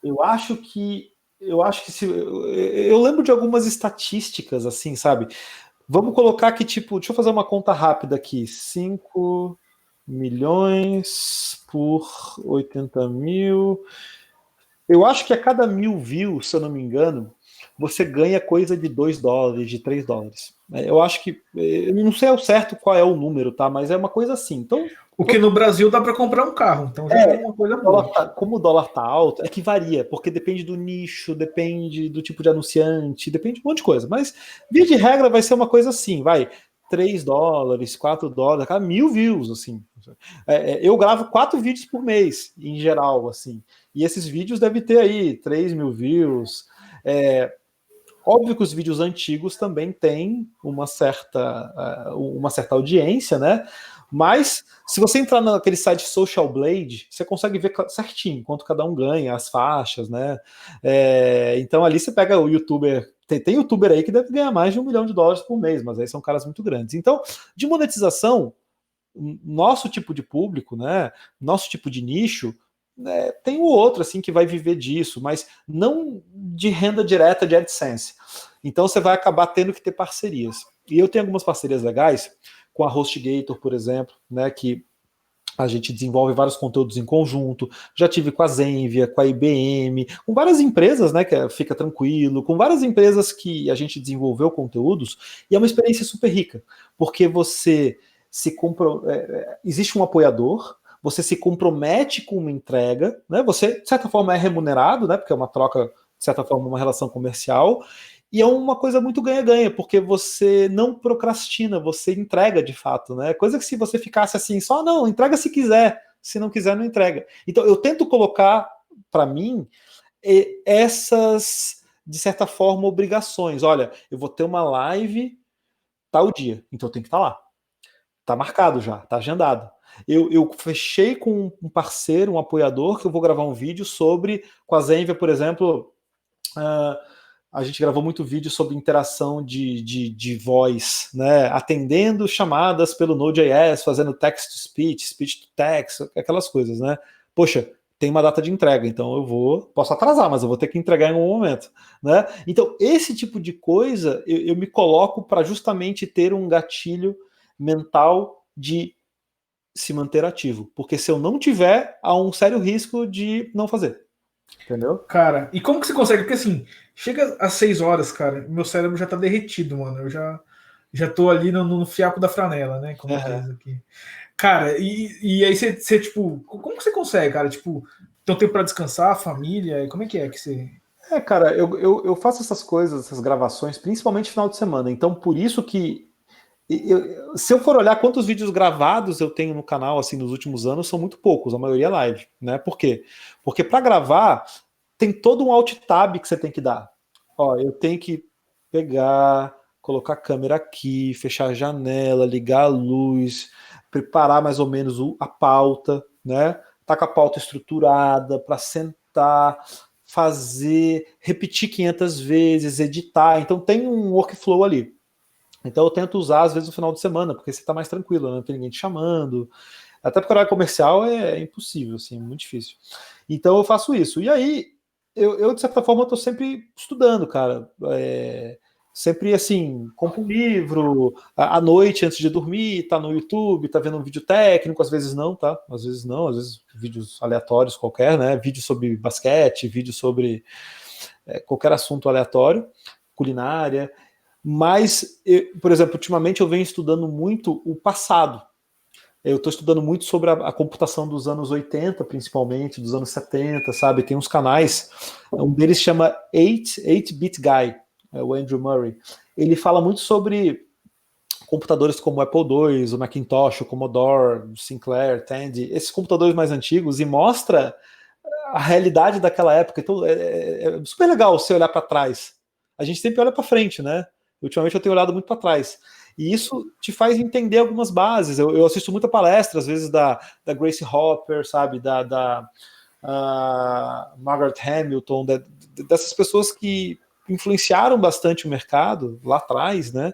eu acho que eu lembro de algumas estatísticas, assim, sabe? Vamos colocar que, tipo, deixa eu fazer uma conta rápida aqui. 5 milhões por 80 mil. Eu acho que a cada 1.000 views, se eu não me engano, você ganha coisa de $2, de $3. Eu acho que... Eu não sei ao certo qual é o número, tá? Mas é uma coisa assim. Então, o que no Brasil dá para comprar um carro, então já é uma coisa boa. Como o dólar tá alto, é que varia, porque depende do nicho, depende do tipo de anunciante, depende de um monte de coisa. Mas, via de regra, vai ser uma coisa assim, vai, $3, $4, cada 1.000 views, assim. Eu gravo 4 vídeos por mês, em geral, assim. E esses vídeos devem ter aí 3.000 views. Óbvio que os vídeos antigos também têm uma certa audiência, né? Mas, se você entrar naquele site Social Blade, você consegue ver certinho quanto cada um ganha, as faixas, né? Então, ali você pega o youtuber... Tem youtuber aí que deve ganhar mais de $1 milhão por mês, mas aí são caras muito grandes. Então, de monetização, nosso tipo de público, né? Nosso tipo de nicho, tem o outro assim que vai viver disso, mas não de renda direta de AdSense. Então, você vai acabar tendo que ter parcerias. E eu tenho algumas parcerias legais com a HostGator, por exemplo, né, que a gente desenvolve vários conteúdos em conjunto. Já tive com a Zenvia, com a IBM, com várias empresas, né, que fica tranquilo, com várias empresas que a gente desenvolveu conteúdos, e é uma experiência super rica, porque você existe um apoiador, você se compromete com uma entrega, né, você, de certa forma, é remunerado, né, porque é uma troca, de certa forma, uma relação comercial, e é uma coisa muito ganha-ganha, porque você não procrastina, você entrega de fato, né? Coisa que se você ficasse assim, só não, entrega se quiser, se não quiser, não entrega. Então eu tento colocar, para mim, essas, de certa forma, obrigações. Olha, eu vou ter uma live tal dia, então eu tenho que estar lá. Tá marcado já, tá agendado. Eu fechei com um parceiro, um apoiador, que eu vou gravar um vídeo sobre, com a Zenvia, por exemplo, a gente gravou muito vídeo sobre interação de voz, né? Atendendo chamadas pelo Node.js, fazendo text-to-speech, speech-to-text, aquelas coisas, né? Poxa, tem uma data de entrega, então posso atrasar, mas eu vou ter que entregar em algum momento, né? Então, esse tipo de coisa, eu me coloco para justamente ter um gatilho mental de se manter ativo, porque se eu não tiver, há um sério risco de não fazer. Entendeu? Cara, e como que você consegue? Porque assim, chega às 6 horas, cara, meu cérebro já tá derretido, mano. Eu já tô ali no fiapo da franela, né? Como diz aqui. Cara, e aí você, tipo, como que você consegue, cara? Tipo, ter um tempo pra descansar, a família, e como é que você. Cara, eu faço essas coisas, essas gravações, principalmente final de semana. Então, por isso que se eu for olhar quantos vídeos gravados eu tenho no canal assim nos últimos anos, são muito poucos, a maioria é live, né? Por quê? Porque para gravar tem todo um alt tab que você tem que dar. Ó, eu tenho que pegar, colocar a câmera aqui, fechar a janela, ligar a luz, preparar mais ou menos a pauta, né? Tá com a pauta estruturada para sentar, fazer, repetir 500 vezes, editar. Então tem um workflow ali. Então eu tento usar, às vezes, no final de semana, porque você está mais tranquilo, né? Não tem ninguém te chamando. Até porque o horário comercial é impossível, assim, é muito difícil. Então eu faço isso. E aí, eu de certa forma, estou sempre estudando, cara. Sempre, assim, compro um livro, à noite, antes de dormir, tá no YouTube, tá vendo um vídeo técnico, às vezes não, tá? Às vezes não, às vezes vídeos aleatórios qualquer, né? Vídeo sobre basquete, vídeo sobre qualquer assunto aleatório, culinária. Mas, por exemplo, ultimamente eu venho estudando muito o passado. Eu estou estudando muito sobre a computação dos anos 80, principalmente, dos anos 70, sabe? Tem uns canais, um deles chama 8-Bit Guy, o Andrew Murray. Ele fala muito sobre computadores como o Apple II, o Macintosh, o Commodore, o Sinclair, Tandy, esses computadores mais antigos, e mostra a realidade daquela época. Então, é super legal você olhar para trás. A gente sempre olha para frente, né? Ultimamente eu tenho olhado muito para trás. E isso te faz entender algumas bases. Eu assisto muita palestra, às vezes, da Grace Hopper, sabe? Da Margaret Hamilton, dessas pessoas que influenciaram bastante o mercado lá atrás, né?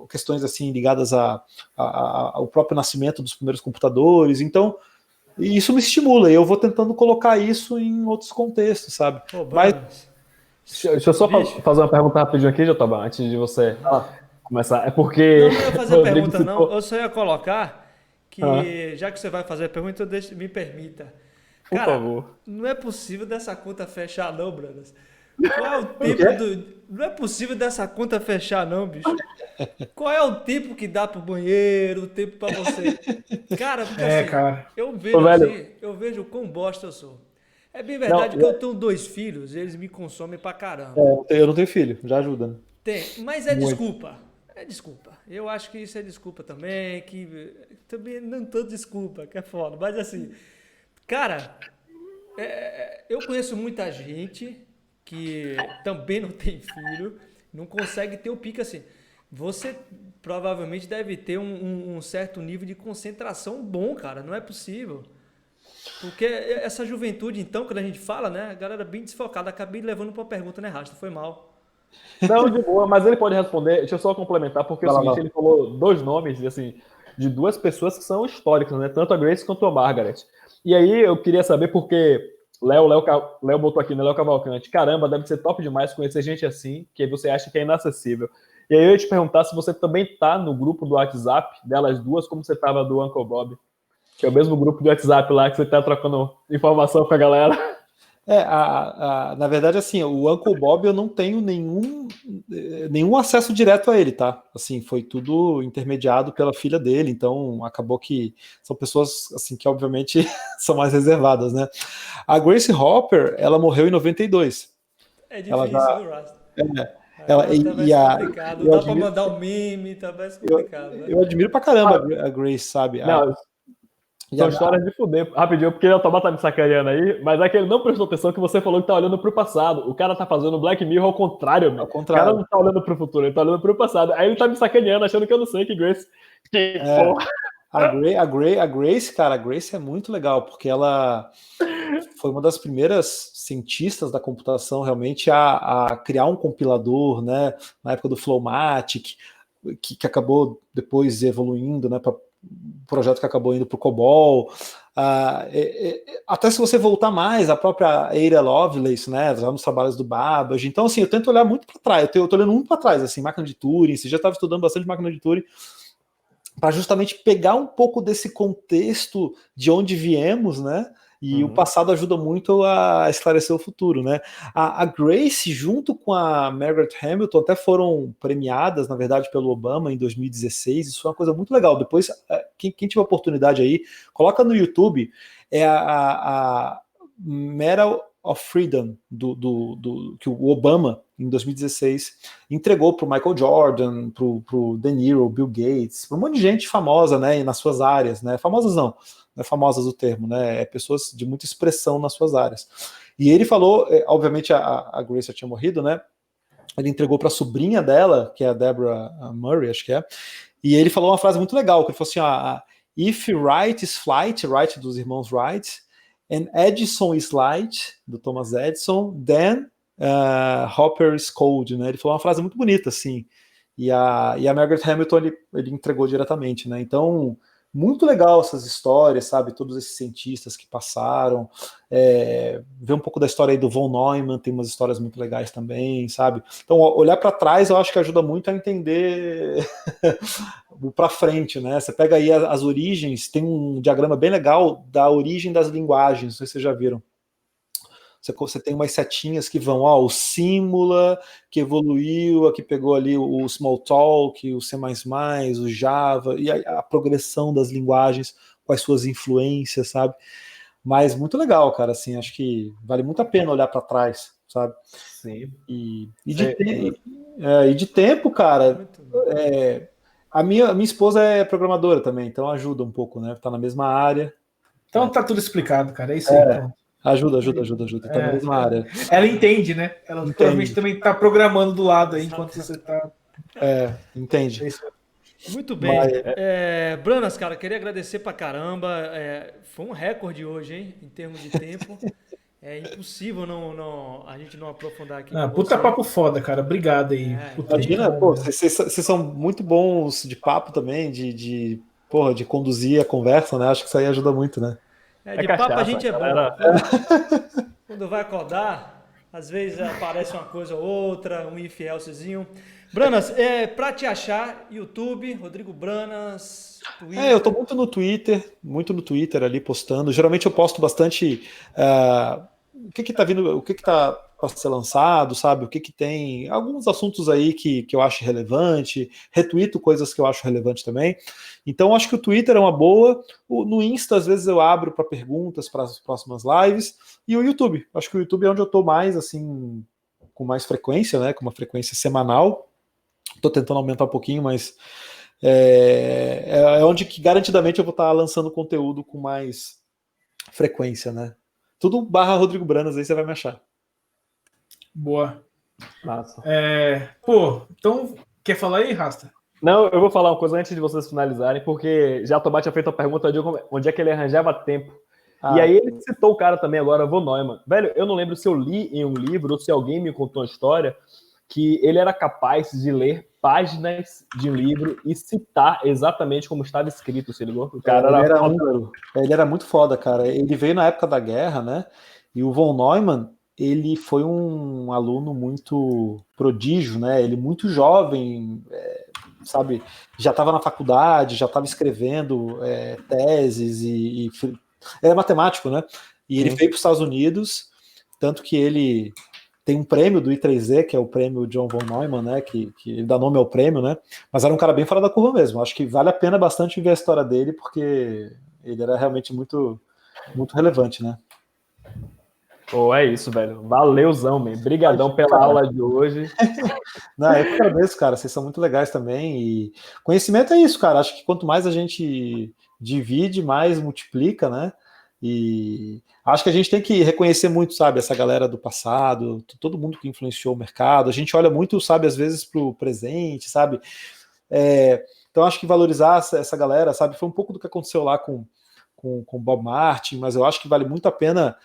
Questões assim ligadas ao próprio nascimento dos primeiros computadores. Então, isso me estimula. E eu vou tentando colocar isso em outros contextos, sabe? Mas deixa eu só fazer uma pergunta rapidinho aqui, Jotobá, antes de você começar. É porque. Não ia fazer pergunta, não. Eu só ia colocar que, já que você vai fazer a pergunta, me permita. Cara, por favor. Não é possível dessa conta fechar, não, Branas. Qual é o tempo Não é possível dessa conta fechar, não, bicho. Qual é o tempo que dá pro banheiro, o tempo pra você? Cara, porque assim, cara. eu vejo o quão bosta eu sou. É bem verdade que eu tenho 2 filhos, eles me consomem pra caramba. Eu não tenho filho, já ajuda, né? Tem, mas é desculpa. É desculpa. Eu acho que isso é desculpa também, que também não tanto desculpa, que é foda. Mas assim, cara, eu conheço muita gente que também não tem filho, não consegue ter o pique assim. Você provavelmente deve ter um certo nível de concentração bom, cara. Não é possível. Porque essa juventude, então, quando a gente fala, né? A galera bem desfocada. Acabei levando pra uma pergunta, né, Rasta? Foi mal. Não, de boa, mas ele pode responder. Deixa eu só complementar, porque é o seguinte, ele falou 2 nomes, assim, de 2 pessoas que são históricas, né? Tanto a Grace quanto a Margaret. E aí eu queria saber porque Léo botou aqui, né? Léo Cavalcante. Caramba, deve ser top demais conhecer gente assim, que você acha que é inacessível. E aí eu ia te perguntar se você também tá no grupo do WhatsApp delas duas, como você tava do Uncle Bob. Que é o mesmo grupo de WhatsApp lá que você tá trocando informação com a galera. Na verdade, assim, o Uncle Bob eu não tenho nenhum acesso direto a ele, tá? Assim, foi tudo intermediado pela filha dele, então acabou que são pessoas, assim, que obviamente são mais reservadas, né? A Grace Hopper, ela morreu em 92. É difícil, viu, Rasta? Ela, Agora tá mais complicado. Dá pra mandar um meme, tá mais complicado. Né? Eu admiro pra caramba a Grace, sabe? Não, são histórias de fuder. Rapidinho, porque o Tomás tá me sacaneando aí, mas é que ele não prestou atenção que você falou que tá olhando pro passado. O cara tá fazendo Black Mirror ao contrário, meu. O cara não tá olhando pro futuro, ele tá olhando pro passado. Aí ele tá me sacaneando, achando que eu não sei que Grace... porra. A Grace, cara, a Grace é muito legal, porque ela foi uma das primeiras cientistas da computação realmente a criar um compilador, né? Na época do Flowmatic, que acabou depois evoluindo, né? Para projeto que acabou indo para o COBOL. Até se você voltar mais, a própria Ada Lovelace, né, já nos trabalhos do Babbage. Então, assim, eu tento olhar muito para trás. Eu tô olhando muito para trás, assim, máquina de Turing. Você já estava estudando bastante máquina de Turing para justamente pegar um pouco desse contexto de onde viemos, né? E o passado ajuda muito a esclarecer o futuro, né? A Grace, junto com a Margaret Hamilton, até foram premiadas, na verdade, pelo Obama em 2016. Isso é uma coisa muito legal. Depois, quem tiver oportunidade aí, coloca no YouTube, é a Medal of Freedom que o Obama, em 2016, entregou para o Michael Jordan, para o De Niro, Bill Gates, para um monte de gente famosa, né, nas suas áreas, né? Famosas não é famosas o termo, né? É pessoas de muita expressão nas suas áreas. E ele falou, obviamente a Grace já tinha morrido, né? Ele entregou para a sobrinha dela, que é a Deborah Murray, acho que é, e ele falou uma frase muito legal, que ele falou assim, if Wright is flight, Wright dos irmãos Wright, and Edison is light, do Thomas Edison, then Hopper is cold, né? Ele falou uma frase muito bonita, assim, e a Margaret Hamilton ele entregou diretamente, né? Então, muito legal essas histórias, sabe? Todos esses cientistas que passaram. Ver um pouco da história aí do von Neumann, tem umas histórias muito legais também, sabe? Então, olhar para trás eu acho que ajuda muito a entender para frente, né? Você pega aí as origens, tem um diagrama bem legal da origem das linguagens, não sei se vocês já viram. Você tem umas setinhas que vão, o Simula, que evoluiu, que pegou ali o Smalltalk, o C++, o Java, e a progressão das linguagens com as suas influências, sabe? Mas muito legal, cara, assim, acho que vale muito a pena olhar para trás, sabe? Sim. E de tempo, cara, a minha esposa é programadora também, então ajuda um pouco, né? Tá na mesma área. Então tá tudo explicado, cara, é isso aí, pronto. Ajuda. Tá na mesma área. Ela entende, né? Ela provavelmente também tá programando do lado aí, enquanto você tá... Entende. Muito bem. Branas, cara, queria agradecer pra caramba. Foi um recorde hoje, hein? Em termos de tempo. É impossível a gente não aprofundar aqui. Puta papo foda, cara. Obrigado aí. Imagina, vocês são muito bons de papo também, de conduzir a conversa, né? Acho que isso aí ajuda muito, né? De papo a gente é bom. Quando vai acordar, às vezes aparece uma coisa ou outra, um if-elsezinho. Branas, pra te achar, YouTube, Rodrigo Branas, Twitter. Eu tô muito no Twitter ali postando. Geralmente eu posto bastante o que tá vindo, o que tá para ser lançado, sabe? O que tem, alguns assuntos aí que eu acho relevante, retuito coisas que eu acho relevante também. Então acho que o Twitter é uma boa. No Insta às vezes eu abro para perguntas para as próximas lives, e o YouTube. Acho que o YouTube é onde eu tô mais assim, com mais frequência, né? Com uma frequência semanal. Tô tentando aumentar um pouquinho, mas é onde que garantidamente eu vou estar lançando conteúdo com mais frequência, né? Tudo / Rodrigo Branas, aí você vai me achar. Boa. Massa. Então, quer falar aí, Rasta? Não, eu vou falar uma coisa antes de vocês finalizarem, porque já Tomás tinha feito a pergunta de onde é que ele arranjava tempo. E aí ele citou o cara também agora, von Neumann. Velho, eu não lembro se eu li em um livro ou se alguém me contou uma história que ele era capaz de ler páginas de um livro e citar exatamente como estava escrito, se ligou? O cara ele era muito foda, cara. Ele veio na época da guerra, né? E o von Neumann, ele foi um aluno muito prodígio, né? Ele muito jovem, sabe? Já estava na faculdade, já estava escrevendo teses e era matemático, né? E ele veio para os Estados Unidos, tanto que ele tem um prêmio do I3Z, que é o prêmio John von Neumann, né? Que ele dá nome ao prêmio, né? Mas era um cara bem fora da curva mesmo. Acho que vale a pena bastante ver a história dele, porque ele era realmente muito, muito relevante, né? Pô, é isso, velho. Valeuzão, man. Brigadão pela aula de hoje. Não, eu que agradeço, cara. Vocês são muito legais também. E conhecimento é isso, cara. Acho que quanto mais a gente divide, mais multiplica, né? E acho que a gente tem que reconhecer muito, sabe, essa galera do passado, todo mundo que influenciou o mercado. A gente olha muito, sabe, às vezes para o presente, sabe? Então acho que valorizar essa galera, sabe, foi um pouco do que aconteceu lá com Bob Martin, mas eu acho que vale muito a pena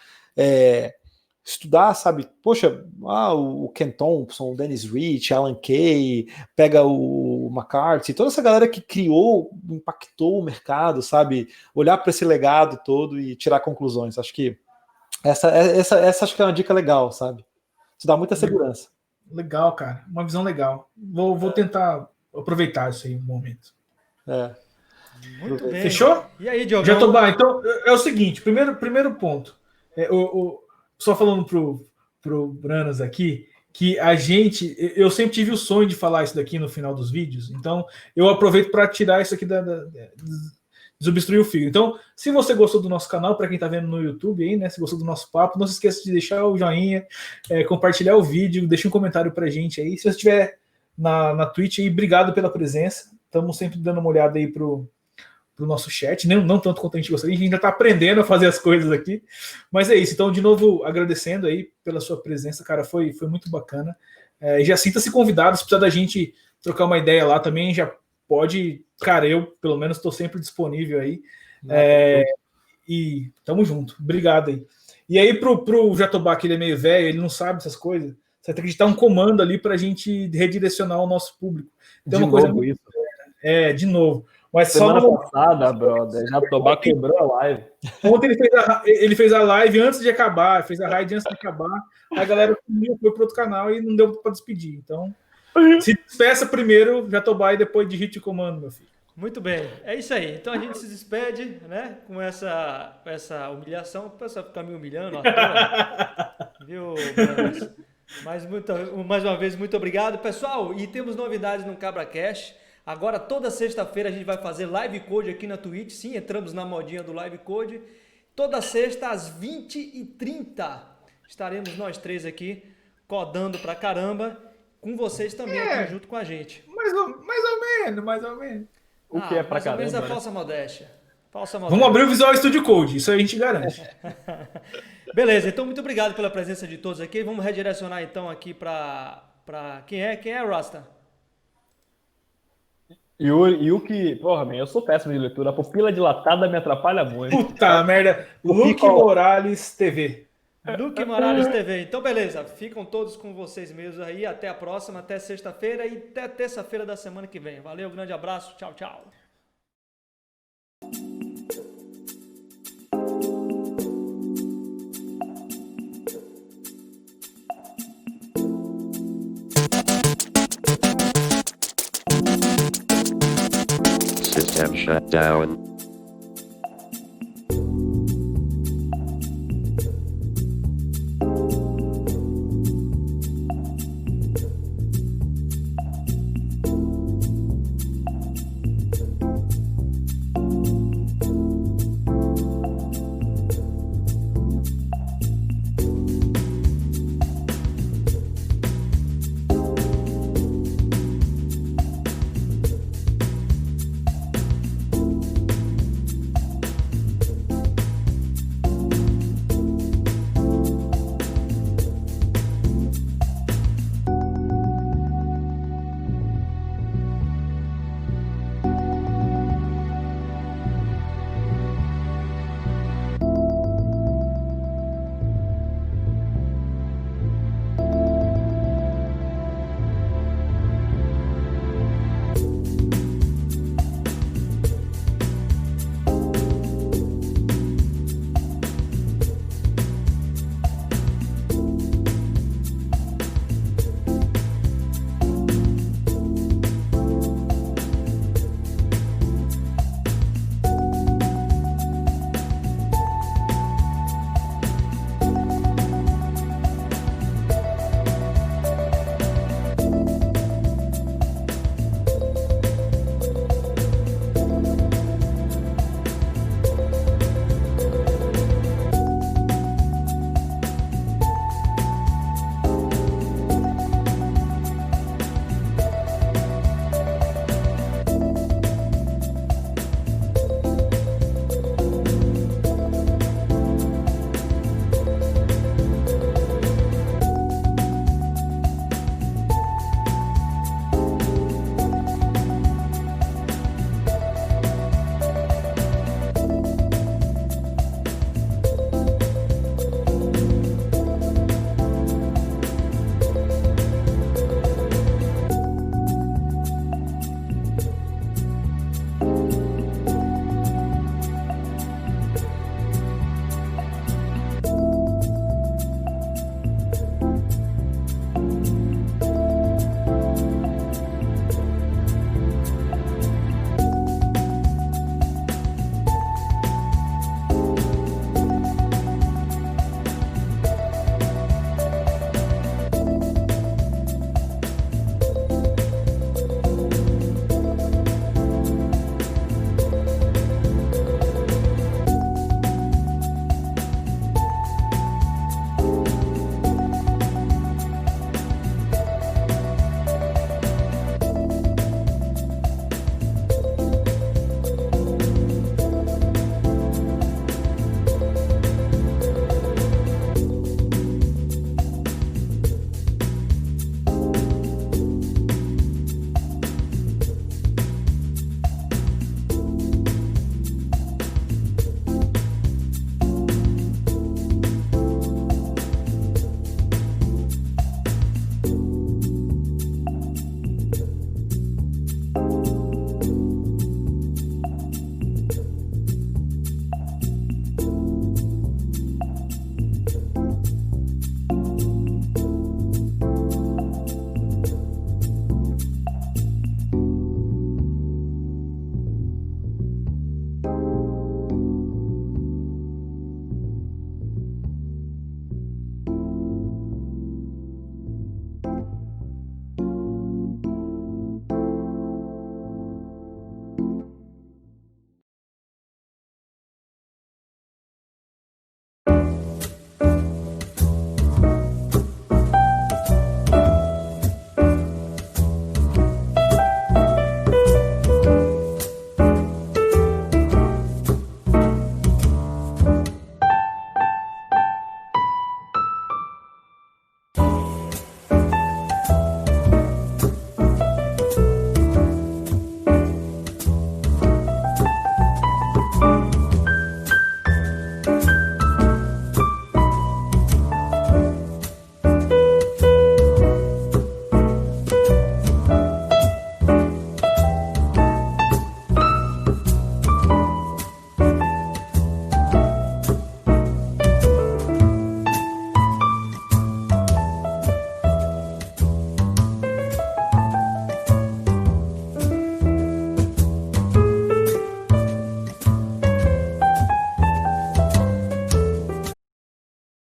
estudar, sabe? Poxa, o Ken Thompson, o Dennis Rich, Alan Kay, pega o McCarthy, toda essa galera que criou, impactou o mercado, sabe? Olhar para esse legado todo e tirar conclusões. Acho que essa acho que é uma dica legal, sabe? Isso dá muita segurança. Legal, cara. Uma visão legal. Vou tentar aproveitar isso aí um momento. Muito bem. Fechou? E aí, Diogão? Jatobá, então é o seguinte, primeiro ponto. Só falando pro Branas aqui, que eu sempre tive o sonho de falar isso daqui no final dos vídeos, então eu aproveito para tirar isso aqui desobstruir o fio. Então, se você gostou do nosso canal, para quem está vendo no YouTube aí, né, se gostou do nosso papo, não se esqueça de deixar o joinha, compartilhar o vídeo, deixa um comentário pra gente aí. Se você estiver na Twitch aí, obrigado pela presença. Estamos sempre dando uma olhada aí pro nosso chat, não tanto quanto a gente gostaria, a gente ainda está aprendendo a fazer as coisas aqui, mas é isso. Então, de novo, agradecendo aí pela sua presença, cara, foi muito bacana. Já sinta-se convidado, se precisar da gente trocar uma ideia lá também, já pode, cara, eu pelo menos estou sempre disponível aí, e tamo junto, obrigado aí. E aí pro Jatobá, que ele é meio velho, ele não sabe essas coisas, você tem que digitar um comando ali para a gente redirecionar o nosso público. Então, uma coisa muito... de novo. Mas semana passada, brother, Jatobá quebrou a live. Ontem ele fez a live antes de acabar, fez a raid antes de acabar, a galera foi pro outro canal e não deu para despedir. Então, se despeça primeiro, Jatobá, e depois digite o comando, meu filho. Muito bem, é isso aí. Então a gente se despede, né, com essa humilhação. O pessoal fica me humilhando, viu, Branas? Mais uma vez, muito obrigado, pessoal. E temos novidades no CabraCast. Agora, toda sexta-feira, a gente vai fazer live code aqui na Twitch. Sim, entramos na modinha do live code. Toda sexta, às 20h30, estaremos nós três aqui, codando pra caramba, com vocês também aqui junto com a gente. Mais ou menos. O que é pra caramba? Mais ou menos a falsa modéstia. Vamos abrir o Visual Studio Code, isso aí a gente garante. Beleza, então muito obrigado pela presença de todos aqui. Vamos redirecionar então aqui pra quem é Rasta? E o que... Porra, man, eu sou péssimo de leitura. A pupila dilatada me atrapalha muito. Puta merda. Luke Morales TV. Luke Morales TV. Então, beleza. Ficam todos com vocês mesmos aí. Até a próxima. Até sexta-feira e até terça-feira da semana que vem. Valeu, grande abraço. Tchau, tchau. System shut down.